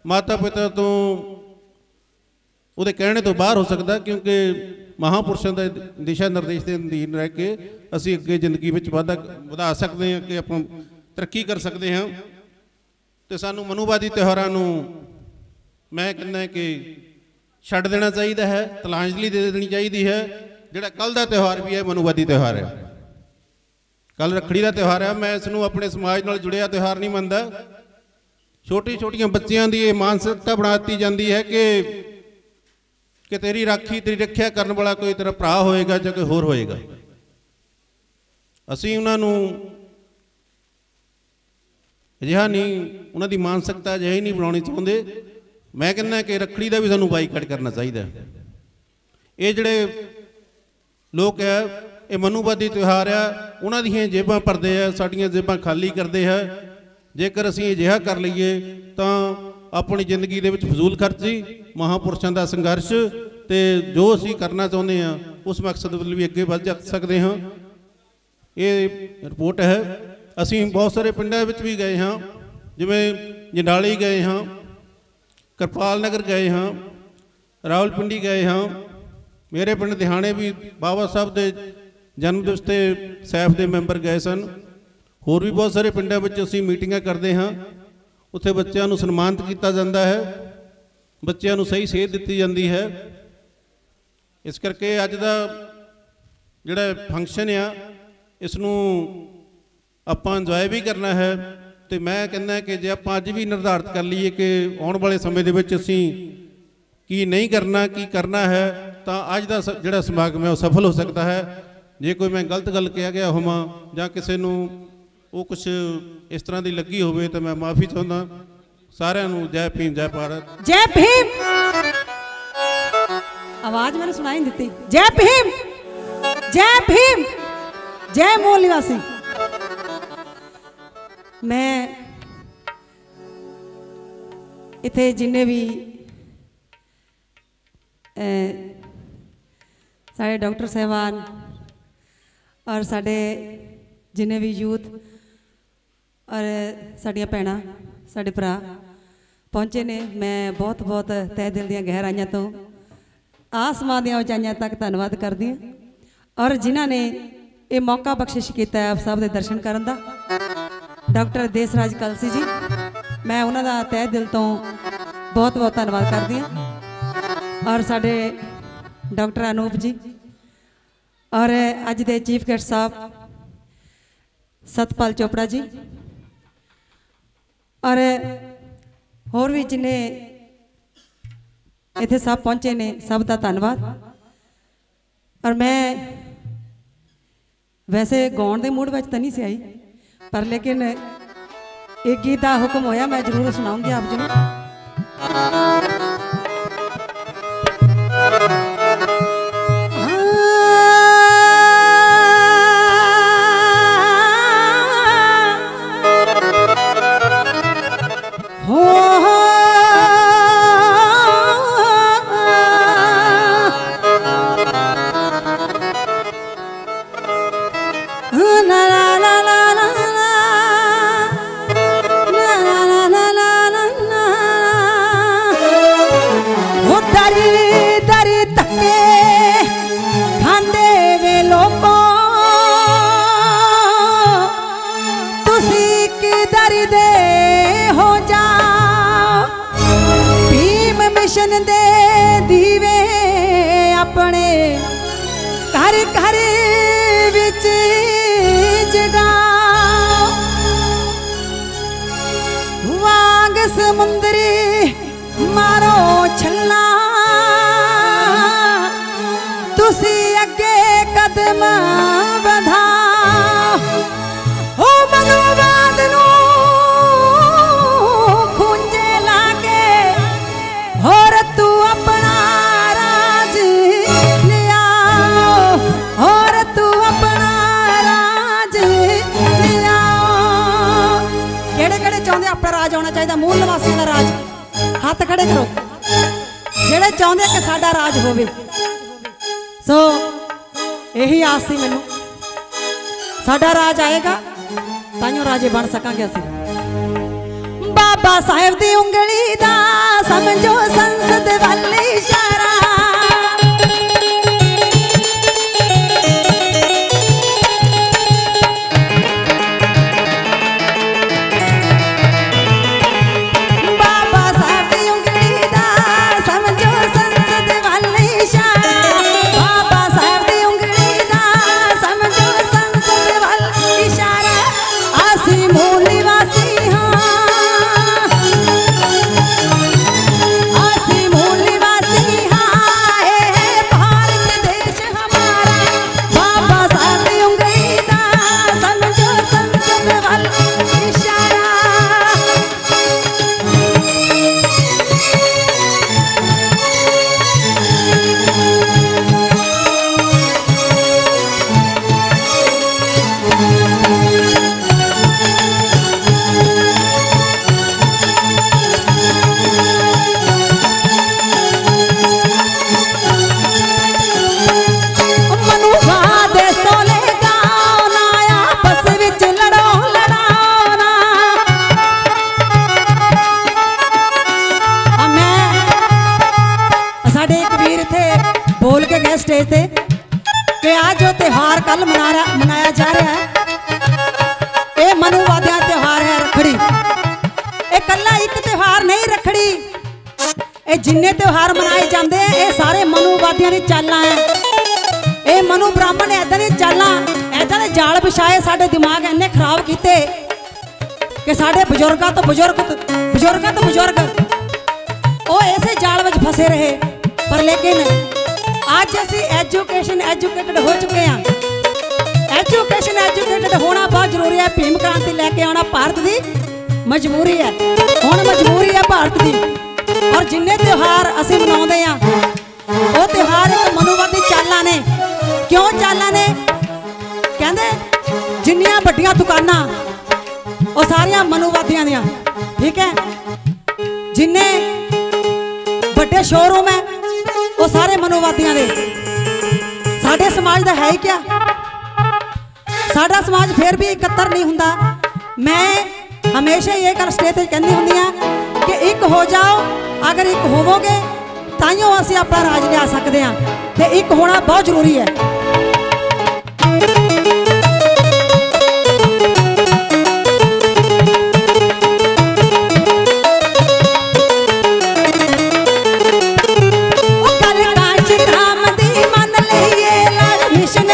ਮਾਤਾ ਪਿਤਾ ਤੋਂ ਉਹਦੇ ਕਹਿਣੇ ਤੋਂ ਬਾਹਰ ਹੋ ਸਕਦਾ, ਕਿਉਂਕਿ ਮਹਾਂਪੁਰਸ਼ਾਂ ਦੇ ਦਿਸ਼ਾ ਨਿਰਦੇਸ਼ ਦੇ ਅਧੀਨ ਰਹਿ ਕੇ ਅਸੀਂ ਅੱਗੇ ਜ਼ਿੰਦਗੀ ਵਿੱਚ ਵਧਾ ਸਕਦੇ ਹਾਂ, ਕਿ ਆਪਾਂ ਤਰੱਕੀ ਕਰ ਸਕਦੇ ਹਾਂ। ਅਤੇ ਸਾਨੂੰ ਮਨੂਵਾਦੀ ਤਿਉਹਾਰਾਂ ਨੂੰ ਮੈਂ ਕਹਿੰਦਾ ਕਿ ਛੱਡ ਦੇਣਾ ਚਾਹੀਦਾ ਹੈ, ਤਿਲਾਂਜਲੀ ਦੇ ਦੇਣੀ ਚਾਹੀਦੀ ਹੈ। ਜਿਹੜਾ ਕੱਲ੍ਹ ਦਾ ਤਿਉਹਾਰ ਵੀ ਹੈ ਮਨੂਵਾਦੀ ਤਿਉਹਾਰ ਹੈ, ਕੱਲ੍ਹ ਰੱਖੜੀ ਦਾ ਤਿਉਹਾਰ ਹੈ। ਮੈਂ ਇਸ ਨੂੰ ਆਪਣੇ ਸਮਾਜ ਨਾਲ ਜੁੜਿਆ ਤਿਉਹਾਰ ਨਹੀਂ ਮੰਨਦਾ। ਛੋਟੀ ਛੋਟੀਆਂ ਬੱਚਿਆਂ ਦੀ ਇਹ ਮਾਨਸਿਕਤਾ ਬਣਾ ਦਿੱਤੀ ਜਾਂਦੀ ਹੈ ਕਿ ਤੇਰੀ ਰਾਖੀ ਤੇਰੀ ਰੱਖਿਆ ਕਰਨ ਵਾਲਾ ਕੋਈ ਤੇਰਾ ਭਰਾ ਹੋਏਗਾ ਜਾਂ ਕੋਈ ਹੋਰ ਹੋਏਗਾ। ਅਸੀਂ ਉਹਨਾਂ ਨੂੰ ਅਜਿਹਾ ਨਹੀਂ, ਉਹਨਾਂ ਦੀ ਮਾਨਸਿਕਤਾ ਅਜਿਹੀ ਨਹੀਂ ਬਣਾਉਣੀ ਚਾਹੁੰਦੇ। ਮੈਂ ਕਹਿੰਦਾ ਕਿ ਰੱਖੜੀ ਦਾ ਵੀ ਸਾਨੂੰ ਬਾਈਕਾਟ ਕਰਨਾ ਚਾਹੀਦਾ। ਇਹ ਜਿਹੜੇ ਲੋਕ ਹੈ ਇਹ ਮਨੂਵਾਦੀ ਤਿਉਹਾਰ ਆ, ਉਹਨਾਂ ਦੀਆਂ ਜੇਬਾਂ ਭਰਦੇ ਆ, ਸਾਡੀਆਂ ਜੇਬਾਂ ਖਾਲੀ ਕਰਦੇ ਆ। ਜੇਕਰ ਅਸੀਂ ਅਜਿਹਾ ਕਰ ਲਈਏ ਤਾਂ ਆਪਣੀ ਜ਼ਿੰਦਗੀ ਦੇ ਵਿੱਚ ਫਜ਼ੂਲ ਖਰਚੀ, ਮਹਾਂਪੁਰਸ਼ਾਂ ਦਾ ਸੰਘਰਸ਼ ਅਤੇ ਜੋ ਅਸੀਂ ਕਰਨਾ ਚਾਹੁੰਦੇ ਹਾਂ ਉਸ ਮਕਸਦ ਵੱਲ ਵੀ ਅੱਗੇ ਵੱਧ ਜਾ ਸਕਦੇ ਹਾਂ। ਇਹ ਰਿਪੋਰਟ ਹੈ। ਅਸੀਂ ਬਹੁਤ ਸਾਰੇ ਪਿੰਡਾਂ ਵਿੱਚ ਵੀ ਗਏ ਹਾਂ, ਜਿਵੇਂ ਜੰਡਾਲੀ ਗਏ ਹਾਂ, ਕਿਰਪਾਲ ਨਗਰ ਗਏ ਹਾਂ, ਰਾਵਲਪਿੰਡੀ ਗਏ ਹਾਂ। ਮੇਰੇ ਪਿੰਡ ਦਿਹਾਣੇ ਵੀ ਬਾਬਾ ਸਾਹਿਬ ਦੇ ਜਨਮ ਦਿਵਸ 'ਤੇ ਸੈਫ ਦੇ ਮੈਂਬਰ ਗਏ ਸਨ। ਹੋਰ ਵੀ ਬਹੁਤ ਸਾਰੇ ਪਿੰਡਾਂ ਵਿੱਚ ਅਸੀਂ ਮੀਟਿੰਗਾਂ ਕਰਦੇ ਹਾਂ, ਉੱਥੇ ਬੱਚਿਆਂ ਨੂੰ ਸਨਮਾਨਿਤ ਕੀਤਾ ਜਾਂਦਾ ਹੈ, ਬੱਚਿਆਂ ਨੂੰ ਸਹੀ ਸੇਧ ਦਿੱਤੀ ਜਾਂਦੀ ਹੈ। ਇਸ ਕਰਕੇ ਅੱਜ ਦਾ ਜਿਹੜਾ ਫੰਕਸ਼ਨ ਆ ਇਸ ਨੂੰ ਆਪਾਂ ਇੰਜੋਏ ਵੀ ਕਰਨਾ ਹੈ। ਅਤੇ ਮੈਂ ਕਹਿੰਦਾ ਕਿ ਜੇ ਆਪਾਂ ਅੱਜ ਵੀ ਨਿਰਧਾਰਿਤ ਕਰ ਲਈਏ ਕਿ ਆਉਣ ਵਾਲੇ ਸਮੇਂ ਦੇ ਵਿੱਚ ਅਸੀਂ ਕੀ ਨਹੀਂ ਕਰਨਾ, ਕੀ ਕਰਨਾ ਹੈ, ਤਾਂ ਅੱਜ ਦਾ ਜਿਹੜਾ ਸਮਾਗਮ ਹੈ ਉਹ ਸਫਲ ਹੋ ਸਕਦਾ ਹੈ। ਜੇ ਕੋਈ ਮੈਂ ਗਲਤ ਗੱਲ ਕਿਹਾ ਗਿਆ ਹੋਵਾਂ ਜਾਂ ਕਿਸੇ ਨੂੰ ਉਹ ਕੁਛ ਇਸ ਤਰ੍ਹਾਂ ਦੀ ਲੱਗੀ ਹੋਵੇ ਤਾਂ ਮੈਂ ਮਾਫੀ ਚਾਹੁੰਦਾ। ਸਾਰਿਆਂ ਨੂੰ ਜੈ ਭੀਮ, ਜੈ ਭਾਰਤ। ਜੈ ਭੀਮ। ਆਵਾਜ਼ ਮੈਨੂੰ ਸੁਣਾਈ ਨਹੀਂ ਦਿੱਤੀ। ਜੈ ਭੀਮ, ਜੈ ਭੀਮ, ਜੈ ਮੂਲ ਨਿਵਾਸੀ। ਮੈਂ ਇੱਥੇ ਜਿੰਨੇ ਵੀ ਸਾਡੇ ਡਾਕਟਰ ਸਾਹਿਬਾਨ ਔਰ ਸਾਡੇ ਜਿੰਨੇ ਵੀ ਯੂਥ ਔਰ ਸਾਡੀਆਂ ਭੈਣਾਂ ਸਾਡੇ ਭਰਾ ਪਹੁੰਚੇ ਨੇ, ਮੈਂ ਬਹੁਤ ਬਹੁਤ ਤਹਿ ਦਿਲ ਦੀਆਂ ਗਹਿਰਾਈਆਂ ਤੋਂ ਆਸਮਾਨ ਦੀਆਂ ਉਚਾਈਆਂ ਤੱਕ ਧੰਨਵਾਦ ਕਰਦੀ ਹਾਂ। ਔਰ ਜਿਨ੍ਹਾਂ ਨੇ ਇਹ ਮੌਕਾ ਬਖਸ਼ਿਸ਼ ਕੀਤਾ ਆਪ ਸਾਹਿਬ ਦੇ ਦਰਸ਼ਨ ਕਰਨ ਦਾ, ਡਾਕਟਰ ਦੇਸਰਾਜ ਕਲਸੀ ਜੀ, ਮੈਂ ਉਹਨਾਂ ਦਾ ਤਹਿ ਦਿਲ ਤੋਂ ਬਹੁਤ ਬਹੁਤ ਧੰਨਵਾਦ ਕਰਦੀ ਹਾਂ। ਔਰ ਸਾਡੇ ਡਾਕਟਰ ਅਨੂਪ ਜੀ, और अज दे चीफ गेस्ट साहब सतपाल चोपड़ा जी और होर भी जिन्ने इत्थे सब पहुंचे ने सब का धन्यवाद। और मैं वैसे गाउण के मूड में तो नहीं सी आई पर लेकिन एक गीत का हुक्म होया मैं जरूर सुनाऊंगी आप जी। दे दीवे अपने घर घर विच जगाओ वांग समुंदरी मारो छल्ला तुसी अगे कदम बढ़ाओ ओ मनोवाद नू खूंजे लाके और तू अपना राज ले आओ और तू अपना राज ले आओ। केड़े केड़े चाहते अपना राज होना चाहिए मूल निवासियों का राज हाथ खड़े करो जेड़े चाहते कि साडा राज होवे। सो यही आस सी मैनू साडा राज आएगा ताइयों राजे बन सकांगे असीं। बाबा साहेब दी उंगली दा समझो संसद वाले इशारा बाबा साहेब दी उंगली दा समझो संसद वाले इशारा बाबा साहेब दी उंगली दा समझो संसद वाले इशारा आसी मूल निवासी स्टेज पे कि आज जो त्योहार कल मनाया जा रहा है ये मनुवादियों त्योहार है रखड़ी। ये कला एक त्योहार नहीं रखड़ी ये जिन्ने त्योहार मनाए जाते हैं ये सारे मनुवादियों की चालां है। ये मनु ब्राह्मण ने इदां दी चालां इदां दे जाल बिछाए साडे दिमाग इन्ने खराब किए कि साडे बजुर्गां तो बुजुर्ग वो ऐसे जाल में फंसे रहे। पर लेकिन आज असी एजुकेटेड हो चुके हैं। एजुकेटेड होना बहुत जरूरी है। भीम क्रांति लैके आना भारत की मजबूरी है। हुण मजबूरी है भारत की। और जिन्ने त्योहार असी मनाउंदे हैं वो त्योहार एक मनुवादी चालां ने। क्यों चालां ने? कहंदे जिन्नियां वड्डियां दुकानां वो सारियां मनुवादियां दियां, ठीक है। जिन्ने वड्डे शोरूम है वो सारे मनुवादियां दे। साडे समाज दा है ही क्या? साडा समाज फिर भी इकत्तर नहीं हुंदा। मैं हमेशा ये गल स्टेज ते कहंदी हुंदी हां कि एक हो जाओ। अगर एक होवोगे ताइयों असीं अपना राज लिया सकदे हां ते एक होना बहुत जरूरी है। Mission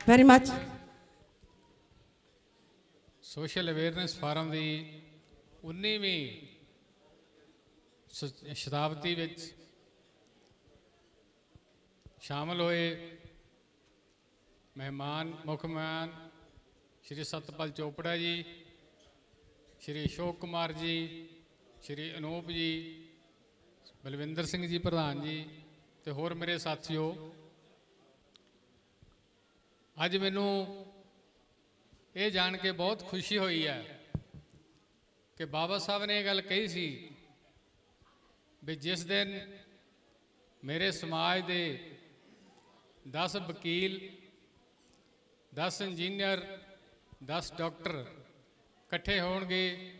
very much. Social awareness form ਦੀ 19ਵੀਂ ਸ਼ਤਾਬਦੀ ਵਿੱਚ ਸ਼ਾਮਲ ਹੋਏ ਮਹਿਮਾਨ, ਮੁੱਖ ਮਹਿਮਾਨ ਸ਼੍ਰੀ ਸਤਪਾਲ ਚੋਪੜਾ ਜੀ, ਸ਼੍ਰੀ ਅਸ਼ੋਕ ਕੁਮਾਰ ਜੀ, ਸ਼੍ਰੀ ਅਨੂਪ ਜੀ, ਬਲਵਿੰਦਰ ਸਿੰਘ ਜੀ ਪ੍ਰਧਾਨ ਜੀ ਤੇ ਹੋਰ ਮੇਰੇ ਸਾਥੀਓ, ਅੱਜ ਮੈਨੂੰ ਇਹ ਜਾਣ ਕੇ ਬਹੁਤ ਖੁਸ਼ੀ ਹੋਈ ਹੈ ਕਿ ਬਾਬਾ ਸਾਹਿਬ ਨੇ ਇਹ ਗੱਲ ਕਹੀ ਸੀ ਵੀ ਜਿਸ ਦਿਨ ਮੇਰੇ ਸਮਾਜ ਦੇ 10 ਵਕੀਲ, 10 ਇੰਜੀਨੀਅਰ, 10 ਡਾਕਟਰ ਇਕੱਠੇ ਹੋਣਗੇ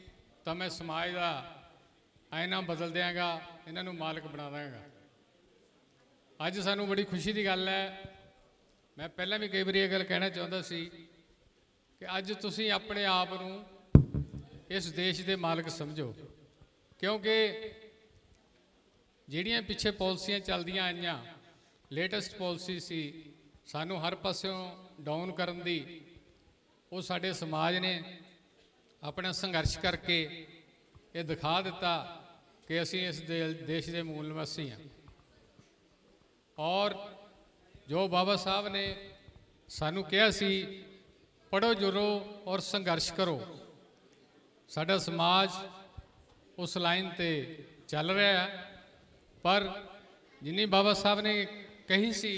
ਤਾਂ ਮੈਂ ਸਮਾਜ ਦਾ ਆਇਨਾ ਬਦਲ ਦਿਆਂਗਾ, ਇਹਨਾਂ ਨੂੰ ਮਾਲਕ ਬਣਾ ਦਾਂਗਾ। ਅੱਜ ਸਾਨੂੰ ਬੜੀ ਖੁਸ਼ੀ ਦੀ ਗੱਲ ਹੈ। ਮੈਂ ਪਹਿਲਾਂ ਵੀ ਕਈ ਵਾਰੀ ਇਹ ਗੱਲ ਕਹਿਣਾ ਚਾਹੁੰਦਾ ਸੀ ਕਿ ਅੱਜ ਤੁਸੀਂ ਆਪਣੇ ਆਪ ਨੂੰ ਇਸ ਦੇਸ਼ ਦੇ ਮਾਲਕ ਸਮਝੋ, ਕਿਉਂਕਿ ਜਿਹੜੀਆਂ ਪਿੱਛੇ ਪਾਲਿਸੀਆਂ ਚੱਲਦੀਆਂ ਆਈਆਂ, ਲੇਟੈਸਟ ਪਾਲਿਸੀ ਸੀ ਸਾਨੂੰ ਹਰ ਪਾਸਿਓਂ ਡਾਊਨ ਕਰਨ ਦੀ, ਉਹ ਸਾਡੇ ਸਮਾਜ ਨੇ ਆਪਣਾ ਸੰਘਰਸ਼ ਕਰਕੇ ਇਹ ਦਿਖਾ ਦਿੱਤਾ ਕਿ ਅਸੀਂ ਇਸ ਦੇਸ਼ ਦੇ ਮੂਲ ਨਿਵਾਸੀ ਹਾਂ। ਔਰ ਜੋ ਬਾਬਾ ਸਾਹਿਬ ਨੇ ਸਾਨੂੰ ਕਿਹਾ ਸੀ ਪੜ੍ਹੋ ਜੁੜੋ ਔਰ ਸੰਘਰਸ਼ ਕਰੋ, ਸਾਡਾ ਸਮਾਜ ਉਸ ਲਾਈਨ ਤੇ ਚੱਲ ਰਿਹਾ ਹੈ। ਪਰ ਜਿੰਨੀ ਬਾਬਾ ਸਾਹਿਬ ਨੇ ਕਹੀ ਸੀ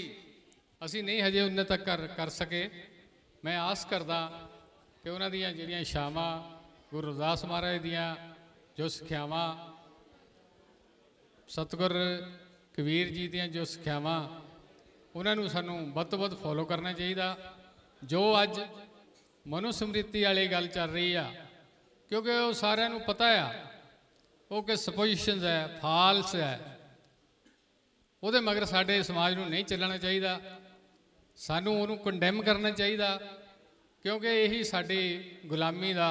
ਅਸੀਂ ਨਹੀਂ ਹਜੇ ਉਨੇ ਤੱਕ ਕਰ ਸਕੇ। ਮੈਂ ਆਸ ਕਰਦਾ ਕਿ ਉਹਨਾਂ ਦੀਆਂ ਜਿਹੜੀਆਂ ਇੱਛਾਵਾਂ, ਗੁਰੂ ਰਵਿਦਾਸ ਮਹਾਰਾਜ ਦੀਆਂ ਜੋ ਸਿੱਖਿਆਵਾਂ, ਸਤਿਗੁਰ ਕਬੀਰ ਜੀ ਦੀਆਂ ਜੋ ਸਿੱਖਿਆਵਾਂ, ਉਹਨਾਂ ਨੂੰ ਸਾਨੂੰ ਵੱਧ ਤੋਂ ਵੱਧ ਫੋਲੋ ਕਰਨਾ ਚਾਹੀਦਾ। ਜੋ ਅੱਜ ਮਨੋ ਸਮ੍ਰਿਤੀ ਵਾਲੀ ਗੱਲ ਚੱਲ ਰਹੀ ਆ, ਕਿਉਂਕਿ ਉਹ ਸਾਰਿਆਂ ਨੂੰ ਪਤਾ ਆ ਉਹ ਕਿ ਸਪੋਜੀਸ਼ਨਸ ਹੈ, ਫਾਲਸ ਹੈ, ਉਹਦੇ ਮਗਰ ਸਾਡੇ ਸਮਾਜ ਨੂੰ ਨਹੀਂ ਚੱਲਣਾ ਚਾਹੀਦਾ। ਸਾਨੂੰ ਉਹਨੂੰ ਕੰਡੈਮ ਕਰਨਾ ਚਾਹੀਦਾ, ਕਿਉਂਕਿ ਇਹੀ ਸਾਡੀ ਗੁਲਾਮੀ ਦਾ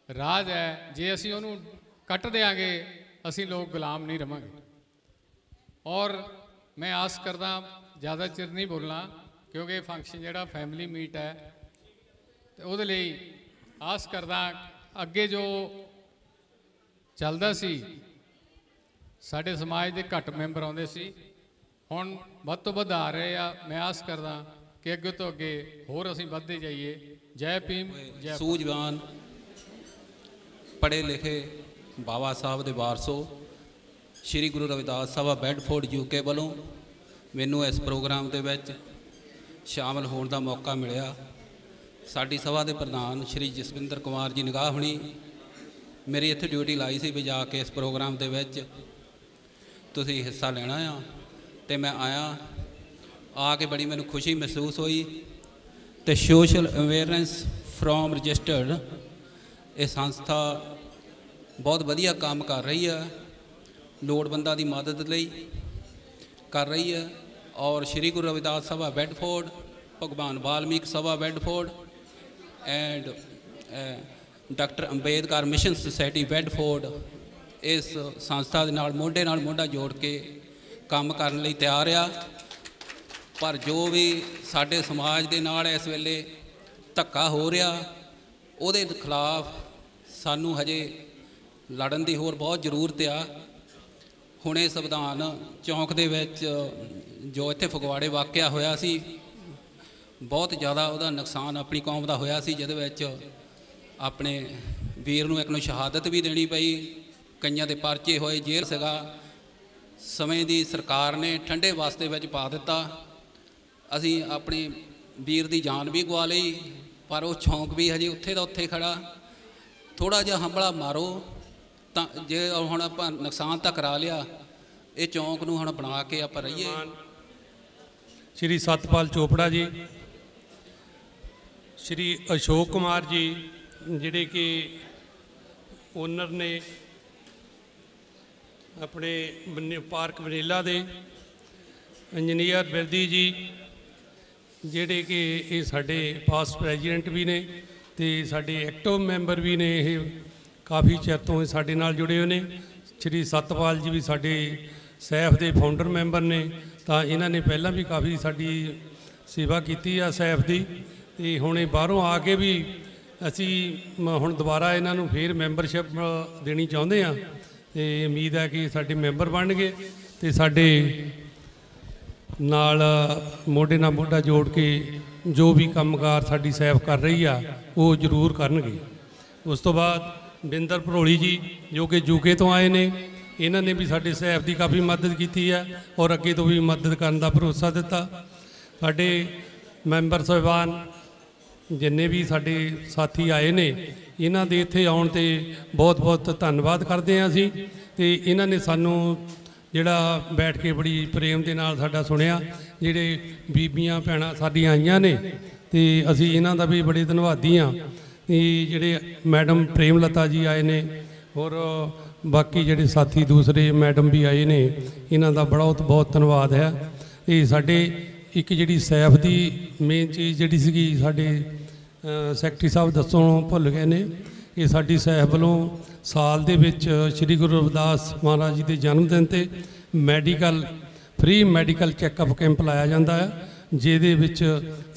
ਰਾਜ ਹੈ। ਜੇ ਅਸੀਂ ਉਹਨੂੰ ਕੱਟ ਦਿਆਂਗੇ ਅਸੀਂ ਲੋਕ ਗੁਲਾਮ ਨਹੀਂ ਰਵਾਂਗੇ। ਔਰ ਮੈਂ ਆਸ ਕਰਦਾ, ज़्यादा चिर नहीं बोलना क्योंकि फंक्शन जोड़ा फैमिली मीट है, तो वो आस करदा अगे जो चलता सी साडे समाज के घट मैंबर आउंदे सी, हुण वध तो वध आ रहे आ। मैं आस करदा कि अगे तो अगे होर असीं वधदे जाइए। जय भीम, जय सूझवान पढ़े लिखे बाबा साहब दे वारसो श्री गुरु रविदास सभा बैडफोर्ड यूके वालों मैनू इस प्रोग्राम के विच शामिल होने का मौका मिलिया। साडी सभा के प्रधान श्री जसविंदर कुमार जी निगाह हुणी मेरी इत्थे ड्यूटी लाई सी भी जाके इस प्रोग्राम के विच तुसीं हिस्सा लेना आ, तो मैं आया। आके बड़ी मैनू खुशी महसूस हुई। तो सोशल अवेयरनेस फ्रॉम रजिस्टर्ड ये संस्था बहुत वधिया काम कर रही है, लोड़वंदां दी मदद लई कर रही है। और श्री गुरु रविदास सभा बैडफोर्ड, भगवान Valmiki Sabha Bedford and doctor Ambedkar mission society Bedford इस संस्था के नाल मोढा जोड़ के काम करने लई तैयार आ। पर जो भी साडे समाज के नाल इस वेले धक्का हो रहा उहदे खिलाफ सानू हजे लड़न की होर बहुत जरूरत आ। हुणे संविधान चौंक दे विच जो इत्थे फगवाड़े वाक़या होया सी, बहुत ज़्यादा उहदा नुकसान अपनी कौम का होया सी, जिहदे विच अपने वीर नूं एक नूं शहादत भी देनी पई, कईयां दे परचे होए, जेल सीगा। समय दी सरकार ने ठंडे वास्ते विच पा दिता। असीं अपने वीर दी जान भी गवा लई, पर वो छौंक भी हजे उत्थे दा उत्थे खड़ा। थोड़ा जिहा हंबला मारो तो जे हुण आपां नुकसान तो करा लिया, ये चौंक नूं हुण बना के आपां रहीए। श्री सतपाल चोपड़ा जी, श्री अशोक कुमार जी जिहड़े कि ओनर ने अपने पार्क वनेला दे, इंजीनियर बिरदी जी जिहड़े कि ये साडे पास्ट प्रेजिडेंट भी ने ते साडे एक्टिव मैंबर भी ने, ये काफ़ी चिर तो साडे नाल जुड़े हुए ने। श्री सतपाल जी भी साडे सैफ के फाउंडर मैंबर ने, तो इन्हों ने पहला भी काफ़ी साडी ਸੇਵਾ ਕੀਤੀ ਆ ਸੈਫ ਦੀ, ਤੇ ਹੁਣ ਇਹ ਬਾਹਰੋਂ ਆ ਕੇ ਵੀ ਅਸੀਂ ਹੁਣ ਦੁਬਾਰਾ ਇਹਨਾਂ ਨੂੰ ਫੇਰ ਮੈਂਬਰਸ਼ਿਪ ਦੇਣੀ ਚਾਹੁੰਦੇ ਹਾਂ, ਤੇ ਉਮੀਦ ਹੈ ਕਿ ਸਾਡੇ ਮੈਂਬਰ ਬਣਨਗੇ ਤੇ ਸਾਡੇ ਨਾਲ ਮੋਢੇ ਨਾਲ ਮੋਢਾ ਜੋੜ ਕੇ ਜੋ ਵੀ ਕੰਮਕਾਰ ਸਾਡੀ ਸੈਫ ਕਰ ਰਹੀ ਆ ਉਹ ਜ਼ਰੂਰ ਕਰਨਗੇ। ਉਸ ਤੋਂ ਬਾਅਦ ਬਿੰਦਰ ਭਰੋਲੀ ਜੀ ਜੋ ਕਿ ਯੂਕੇ ਤੋਂ ਆਏ ਨੇ, ਇਹਨਾਂ ਨੇ ਵੀ ਸਾਡੇ ਸੈਫ ਦੀ ਕਾਫੀ ਮਦਦ ਕੀਤੀ ਹੈ ਔਰ ਅੱਗੇ ਤੋਂ ਵੀ ਮਦਦ ਕਰਨ ਦਾ ਭਰੋਸਾ ਦਿੱਤਾ। ਸਾਡੇ ਮੈਂਬਰ ਸਾਹਿਬਾਨ ਜਿੰਨੇ ਵੀ ਸਾਡੇ ਸਾਥੀ ਆਏ ਨੇ, ਇਹਨਾਂ ਦੇ ਇੱਥੇ ਆਉਣ 'ਤੇ ਬਹੁਤ ਬਹੁਤ ਧੰਨਵਾਦ ਕਰਦੇ ਹਾਂ ਅਸੀਂ। ਤੇ ਇਹਨਾਂ ਨੇ ਸਾਨੂੰ ਜਿਹੜਾ ਬੈਠ ਕੇ ਬੜੀ ਪ੍ਰੇਮ ਦੇ ਨਾਲ ਸਾਡਾ ਸੁਣਿਆ। ਜਿਹੜੇ ਬੀਬੀਆਂ ਭੈਣਾਂ ਸਾਡੀਆਂ ਆਈਆਂ ਨੇ ਤੇ ਅਸੀਂ ਇਹਨਾਂ ਦਾ ਵੀ ਬੜੇ ਧੰਨਵਾਦੀ ਹਾਂ। ਤੇ ਜਿਹੜੇ ਮੈਡਮ ਪ੍ਰੇਮ ਲਤਾ ਜੀ ਆਏ ਨੇ ਔਰ ਬਾਕੀ ਜਿਹੜੇ ਸਾਥੀ ਦੂਸਰੇ ਮੈਡਮ ਵੀ ਆਏ ਨੇ, ਇਹਨਾਂ ਦਾ ਬਹੁਤ ਬਹੁਤ ਧੰਨਵਾਦ ਹੈ। ਤੇ ਸਾਡੇ ਇੱਕ ਜਿਹੜੀ ਸੈਫ ਦੀ ਮੇਨ ਚੀਜ਼ ਜਿਹੜੀ ਸੀਗੀ, ਸਾਡੇ ਸੈਕਟਰੀ ਸਾਹਿਬ ਦੱਸਣੋਂ ਭੁੱਲ ਗਏ ਨੇ, ਇਹ ਸਾਡੀ ਸੈਫ ਵੱਲੋਂ ਸਾਲ ਦੇ ਵਿੱਚ ਸ਼੍ਰੀ ਗੁਰੂ ਰਵਿਦਾਸ ਮਹਾਰਾਜ ਜੀ ਦੇ ਜਨਮ ਦਿਨ 'ਤੇ ਫ੍ਰੀ ਮੈਡੀਕਲ ਚੈੱਕਅਪ ਕੈਂਪ ਲਾਇਆ ਜਾਂਦਾ ਹੈ, ਜਿਹਦੇ ਵਿੱਚ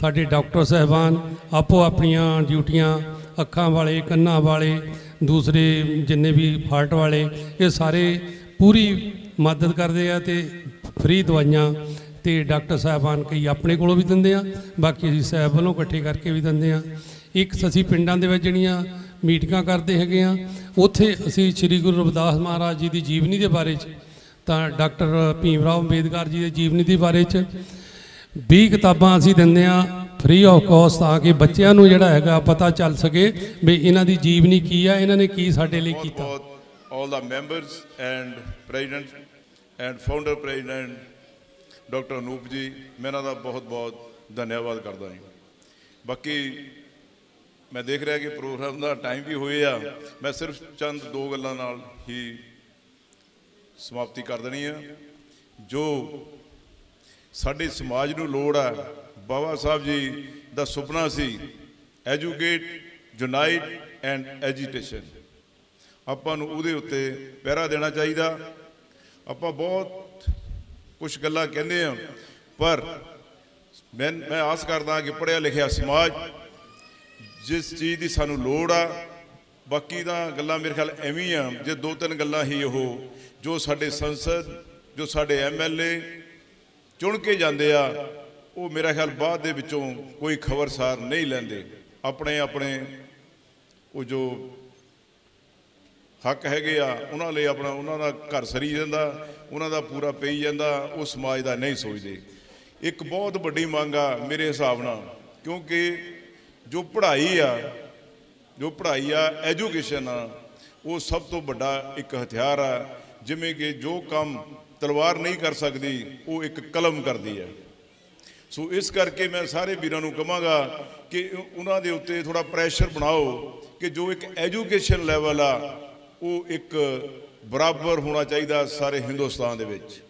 ਸਾਡੇ ਡਾਕਟਰ ਸਾਹਿਬਾਨ ਆਪੋ ਆਪਣੀਆਂ ਡਿਊਟੀਆਂ, ਅੱਖਾਂ ਵਾਲੇ, ਕੰਨਾਂ ਵਾਲੇ, ਦੂਸਰੇ ਜਿੰਨੇ ਵੀ ਹਾਰਟ ਵਾਲੇ, ਇਹ ਸਾਰੇ ਪੂਰੀ ਮਦਦ ਕਰਦੇ ਆ ਤੇ ਫ੍ਰੀ ਦਵਾਈਆਂ ਤੇ ਡਾਕਟਰ ਸਾਹਿਬਾਨ ਕਈ ਆਪਣੇ ਕੋਲੋਂ ਵੀ ਦਿੰਦੇ ਆ, ਬਾਕੀ ਅਸੀਂ ਸੈਫ ਵੱਲੋਂ ਇਕੱਠੇ ਕਰਕੇ ਵੀ ਦਿੰਦੇ ਆ। ਇੱਕ ਅਸੀਂ ਪਿੰਡਾਂ ਦੇ ਵਿੱਚ ਜਿਹੜੀਆਂ ਮੀਟਿੰਗਾਂ ਕਰਦੇ ਹੈਗੇ ਆ, ਉੱਥੇ ਅਸੀਂ ਸ੍ਰੀ ਗੁਰੂ ਰਵਿਦਾਸ ਮਹਾਰਾਜ ਜੀ ਦੀ ਜੀਵਨੀ ਦੇ ਬਾਰੇ 'ਚ, ਤਾਂ ਡਾਕਟਰ ਭੀਮ ਰਾਓ ਅੰਬੇਦਕਰ ਜੀ ਦੀ ਜੀਵਨੀ ਦੇ ਬਾਰੇ 'ਚ 20 ਕਿਤਾਬਾਂ ਅਸੀਂ ਦਿੰਦੇ ਆ ਫ੍ਰੀ ਆਫ ਕਾਸਟ, ਤਾਂ ਕਿ ਬੱਚਿਆਂ ਨੂੰ ਜਿਹੜਾ ਹੈਗਾ ਪਤਾ ਚੱਲ ਸਕੇ ਵੀ ਇਹਨਾਂ ਦੀ ਜੀਵਨੀ ਕੀ ਆ, ਇਹਨਾਂ ਨੇ ਕੀ ਸਾਡੇ ਲਈ ਕੀਤਾ। all the members and president and founder president doctor Anoop ji, ਮੈਂ ਇਹਨਾਂ ਦਾ ਬਹੁਤ ਬਹੁਤ ਧੰਨਵਾਦ ਕਰਦਾ ਹਾਂ। ਬਾਕੀ ਮੈਂ ਦੇਖ ਰਿਹਾ ਕਿ ਪ੍ਰੋਗਰਾਮ ਦਾ ਟਾਈਮ ਵੀ ਹੋਏ ਆ, ਮੈਂ ਸਿਰਫ ਚੰਦ 2 ਗੱਲਾਂ ਨਾਲ ਹੀ ਸਮਾਪਤੀ ਕਰ ਦੇਣੀ ਆ। ਜੋ ਸਾਡੇ ਸਮਾਜ ਨੂੰ ਲੋੜ ਆ, ਬਾਬਾ ਸਾਹਿਬ ਜੀ ਦਾ ਸੁਪਨਾ ਸੀ ਐਜੂਕੇਟ, ਯੂਨਾਈਟ ਐਂਡ ਐਜੀਟੇਸ਼ਨ, ਆਪਾਂ ਨੂੰ ਉਹਦੇ ਉੱਤੇ ਪਹਿਰਾ ਦੇਣਾ ਚਾਹੀਦਾ। ਆਪਾਂ ਬਹੁਤ ਕੁਛ ਗੱਲਾਂ ਕਹਿੰਦੇ ਆ, ਪਰ ਮੈਂ ਆਸ ਕਰਦਾ ਕਿ ਪੜ੍ਹਿਆ ਲਿਖਿਆ ਸਮਾਜ ਜਿਸ ਚੀਜ਼ ਦੀ ਸਾਨੂੰ ਲੋੜ ਆ, ਬਾਕੀ ਤਾਂ ਗੱਲਾਂ ਮੇਰੇ ਖਿਆਲ ਐਵੇਂ ਆ, ਜੇ 2-3 ਗੱਲਾਂ ਹੀ ਉਹ ਜੋ ਸਾਡੇ ਸੰਸਦ, ਜੋ ਸਾਡੇ MLA ਚੁਣ ਕੇ ਜਾਂਦੇ ਆ, ਉਹ ਮੇਰਾ ਖਿਆਲ ਬਾਅਦ ਦੇ ਵਿੱਚੋਂ ਕੋਈ ਖਬਰਸਾਰ ਨਹੀਂ ਲੈਂਦੇ। ਆਪਣੇ ਆਪਣੇ ਉਹ ਜੋ ਹੱਕ ਹੈਗੇ ਆ ਉਹਨਾਂ ਲਈ ਆਪਣਾ ਉਹਨਾਂ ਦਾ ਘਰ ਸਰੀ ਜਾਂਦਾ, ਉਹਨਾਂ ਦਾ ਪੂਰਾ ਪਈ ਜਾਂਦਾ, ਉਹ ਸਮਾਜ ਦਾ ਨਹੀਂ ਸੋਚਦੇ। ਇੱਕ ਬਹੁਤ ਵੱਡੀ ਮੰਗ ਆ ਮੇਰੇ ਹਿਸਾਬ ਨਾਲ, ਕਿਉਂਕਿ ਜੋ ਪੜ੍ਹਾਈ ਆ ਐਜੂਕੇਸ਼ਨ ਆ, ਉਹ ਸਭ ਤੋਂ ਵੱਡਾ ਇੱਕ ਹਥਿਆਰ ਆ। ਜਿਵੇਂ ਕਿ ਜੋ ਕੰਮ ਤਲਵਾਰ ਨਹੀਂ ਕਰ ਸਕਦੀ, ਉਹ ਇੱਕ ਕਲਮ ਕਰਦੀ ਹੈ। ਸੋ ਇਸ ਕਰਕੇ ਮੈਂ ਸਾਰੇ ਵੀਰਾਂ ਨੂੰ ਕਹਾਂਗਾ ਕਿ ਉਹਨਾਂ ਦੇ ਉੱਤੇ ਥੋੜ੍ਹਾ ਪ੍ਰੈਸ਼ਰ ਬਣਾਓ ਕਿ ਜੋ ਇੱਕ ਐਜੂਕੇਸ਼ਨ ਲੈਵਲ ਆ ਉਹ ਇੱਕ ਬਰਾਬਰ ਹੋਣਾ ਚਾਹੀਦਾ ਸਾਰੇ ਹਿੰਦੁਸਤਾਨ ਦੇ ਵਿੱਚ।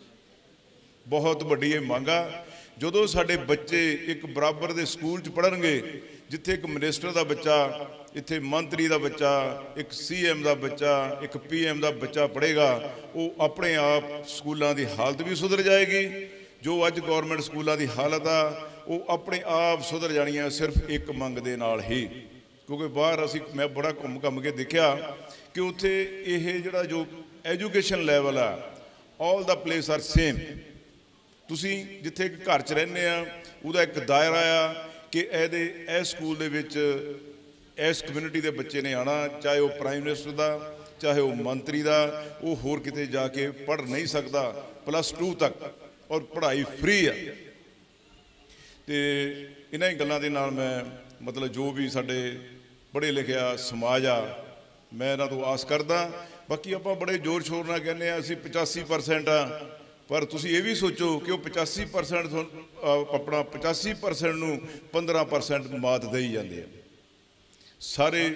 ਬਹੁਤ ਵੱਡੀ ਇਹ ਮੰਗ ਆ। ਜਦੋਂ ਸਾਡੇ ਬੱਚੇ ਇੱਕ ਬਰਾਬਰ ਦੇ ਸਕੂਲ 'ਚ ਪੜ੍ਹਨਗੇ, ਜਿੱਥੇ ਇੱਕ ਮਿਨਿਸਟਰ ਦਾ ਬੱਚਾ, ਇੱਥੇ ਮੰਤਰੀ ਦਾ ਬੱਚਾ, ਇੱਕ CM ਦਾ ਬੱਚਾ, ਇੱਕ PM ਦਾ ਬੱਚਾ ਪੜ੍ਹੇਗਾ, ਉਹ ਆਪਣੇ ਆਪ ਸਕੂਲਾਂ ਦੀ ਹਾਲਤ ਵੀ ਸੁਧਰ ਜਾਏਗੀ। ਜੋ ਅੱਜ ਗੌਰਮੈਂਟ ਸਕੂਲਾਂ ਦੀ ਹਾਲਤ ਆ, ਉਹ ਆਪਣੇ ਆਪ ਸੁਧਰ ਜਾਣੀ ਆ ਸਿਰਫ ਇੱਕ ਮੰਗ ਦੇ ਨਾਲ ਹੀ। ਕਿਉਂਕਿ ਬਾਹਰ ਮੈਂ ਬੜਾ ਘੁੰਮ ਕੇ ਦੇਖਿਆ ਕਿ ਉੱਥੇ ਇਹ ਜਿਹੜਾ ਜੋ ਐਜੂਕੇਸ਼ਨ ਲੈਵਲ ਆ, ਆਲ ਦਾ ਪਲੇਸ ਆਰ ਸੇਮ। ਤੁਸੀਂ ਜਿੱਥੇ ਇੱਕ ਘਰ 'ਚ ਰਹਿੰਦੇ ਆ, ਉਹਦਾ ਇੱਕ ਦਾਇਰਾ ਆ ਕਿ ਇਸ ਸਕੂਲ ਦੇ ਵਿੱਚ ਇਸ ਕਮਿਊਨਿਟੀ ਦੇ ਬੱਚੇ ਨੇ ਆਉਣਾ, ਚਾਹੇ ਉਹ ਪ੍ਰਾਈਮ ਮਿਨਿਸਟਰ ਦਾ, ਚਾਹੇ ਉਹ ਮੰਤਰੀ ਦਾ, ਉਹ ਹੋਰ ਕਿਤੇ ਜਾ ਕੇ ਪੜ੍ਹ ਨਹੀਂ ਸਕਦਾ +2 ਤੱਕ, ਔਰ ਪੜ੍ਹਾਈ ਫ੍ਰੀ ਆ। ਤੇ ਇਹਨਾਂ ਹੀ ਗੱਲਾਂ ਦੇ ਨਾਲ ਮੈਂ ਮਤਲਬ ਜੋ ਵੀ ਸਾਡੇ ਪੜ੍ਹੇ ਲਿਖਿਆ ਸਮਾਜ ਆ, ਮੈਂ ਇਹਨਾਂ ਤੋਂ ਆਸ ਕਰਦਾ। ਬਾਕੀ ਆਪਾਂ ਬੜੇ ਜ਼ੋਰ ਸ਼ੋਰ ਨਾਲ ਕਹਿੰਦੇ ਆ ਅਸੀਂ 85% ਆ, ਪਰ ਤੁਸੀਂ ਇਹ ਵੀ ਸੋਚੋ ਕਿ ਉਹ 85% ਆਪਣਾ 85% ਨੂੰ 15% ਮਾਤ ਦੇਈ ਜਾਂਦੇ ਆ। ਸਾਰੇ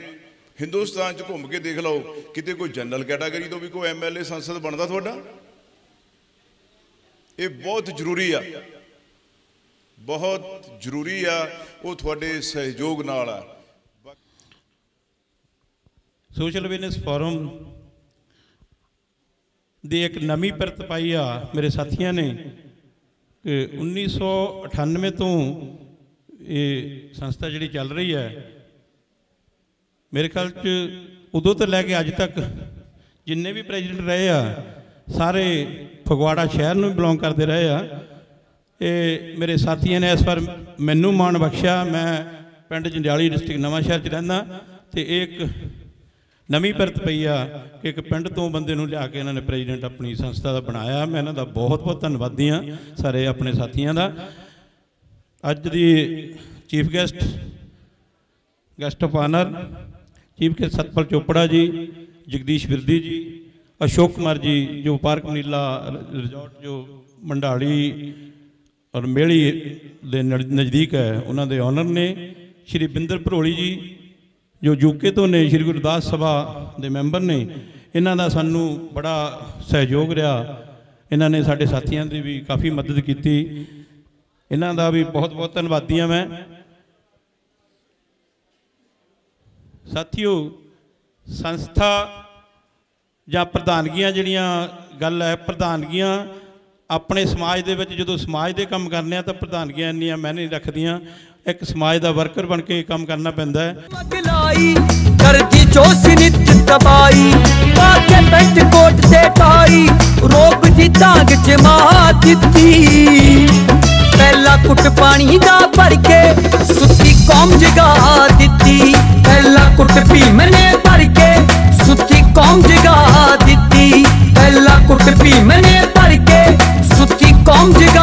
ਹਿੰਦੁਸਤਾਨ 'ਚ ਘੁੰਮ ਕੇ ਦੇਖ ਲਓ, ਕਿਤੇ ਕੋਈ ਜਨਰਲ ਕੈਟਾਗਰੀ ਤੋਂ ਵੀ ਕੋਈ MLA ਸੰਸਦ ਬਣਦਾ ਤੁਹਾਡਾ? ਇਹ ਬਹੁਤ ਜ਼ਰੂਰੀ ਆ, ਬਹੁਤ ਜ਼ਰੂਰੀ ਆ, ਉਹ ਤੁਹਾਡੇ ਸਹਿਯੋਗ ਨਾਲ ਆ। ਸੋਸ਼ਲ ਅਵੇਅਰਨੈਸ ਫੋਰਮ ਦੀ ਇੱਕ ਨਵੀਂ ਪਿਰਤ ਪਾਈ ਆ ਮੇਰੇ ਸਾਥੀਆਂ ਨੇ कि 1998 तो ये संस्था जी चल रही है। मेरे ख्याल च उदों तो लैके अज तक जिन्ने भी प्रेजिडेंट रहे आ सारे फगवाड़ा शहर में बिलोंग करते रहे आ। ये मेरे साथियों ने इस बार मैनू मान बख्शिया। मैं पिंड जंडियाली डिस्ट्रिक्ट नवां शहर च रहिंदा ते एक नवीं परत पई आ कि एक पिंड तो बंदे नूं लिया के इन्होंने प्रेजिडेंट अपनी संस्था का बनाया। मैं इन्हां दा बहुत बहुत धन्नवादी हाँ सारे अपने साथियों का। अज दी chief guest of honour chief guest Satpal Chopra ji, Jagdish Virdi ji, Ashok Kumar ji जो पार्क नीला रिजॉर्ट जो मंडाली और मेली दे नज़दीक है उन्होंने ऑनर ने, श्री बिंदर भरोली जी जो यूके तो ने, श्री गुरु रविदास सभा के मैंबर ने। इन्हों का सानू बड़ा सहयोग रहा। इन्होंने साढ़े साथियों की भी काफ़ी मदद की। इन्हों का भी बहुत बहुत धन्नवादी हाँ मैं। साथियों संस्था या प्रधानगियां जिहड़ियां गल है, प्रधानगियां अपने समाज दे विच जदों समाज दे काम करने आ तां प्रधानगियां इन्नियां मैं नहीं रखदियां। एक समाज का वर्कर बन के काम करना पैंदा है। करदी जो नित तबाई पाके पेंट कोट ते टाई रोब दी दाग च मार दित्ती। पहला कुट पानी दा भर के सुती कौम जगा दित्ती। पहला कुट भीम ने भर के सुती कौम जगा दित्ती। पहला कुट भीम ने भर के सुती कौम जगा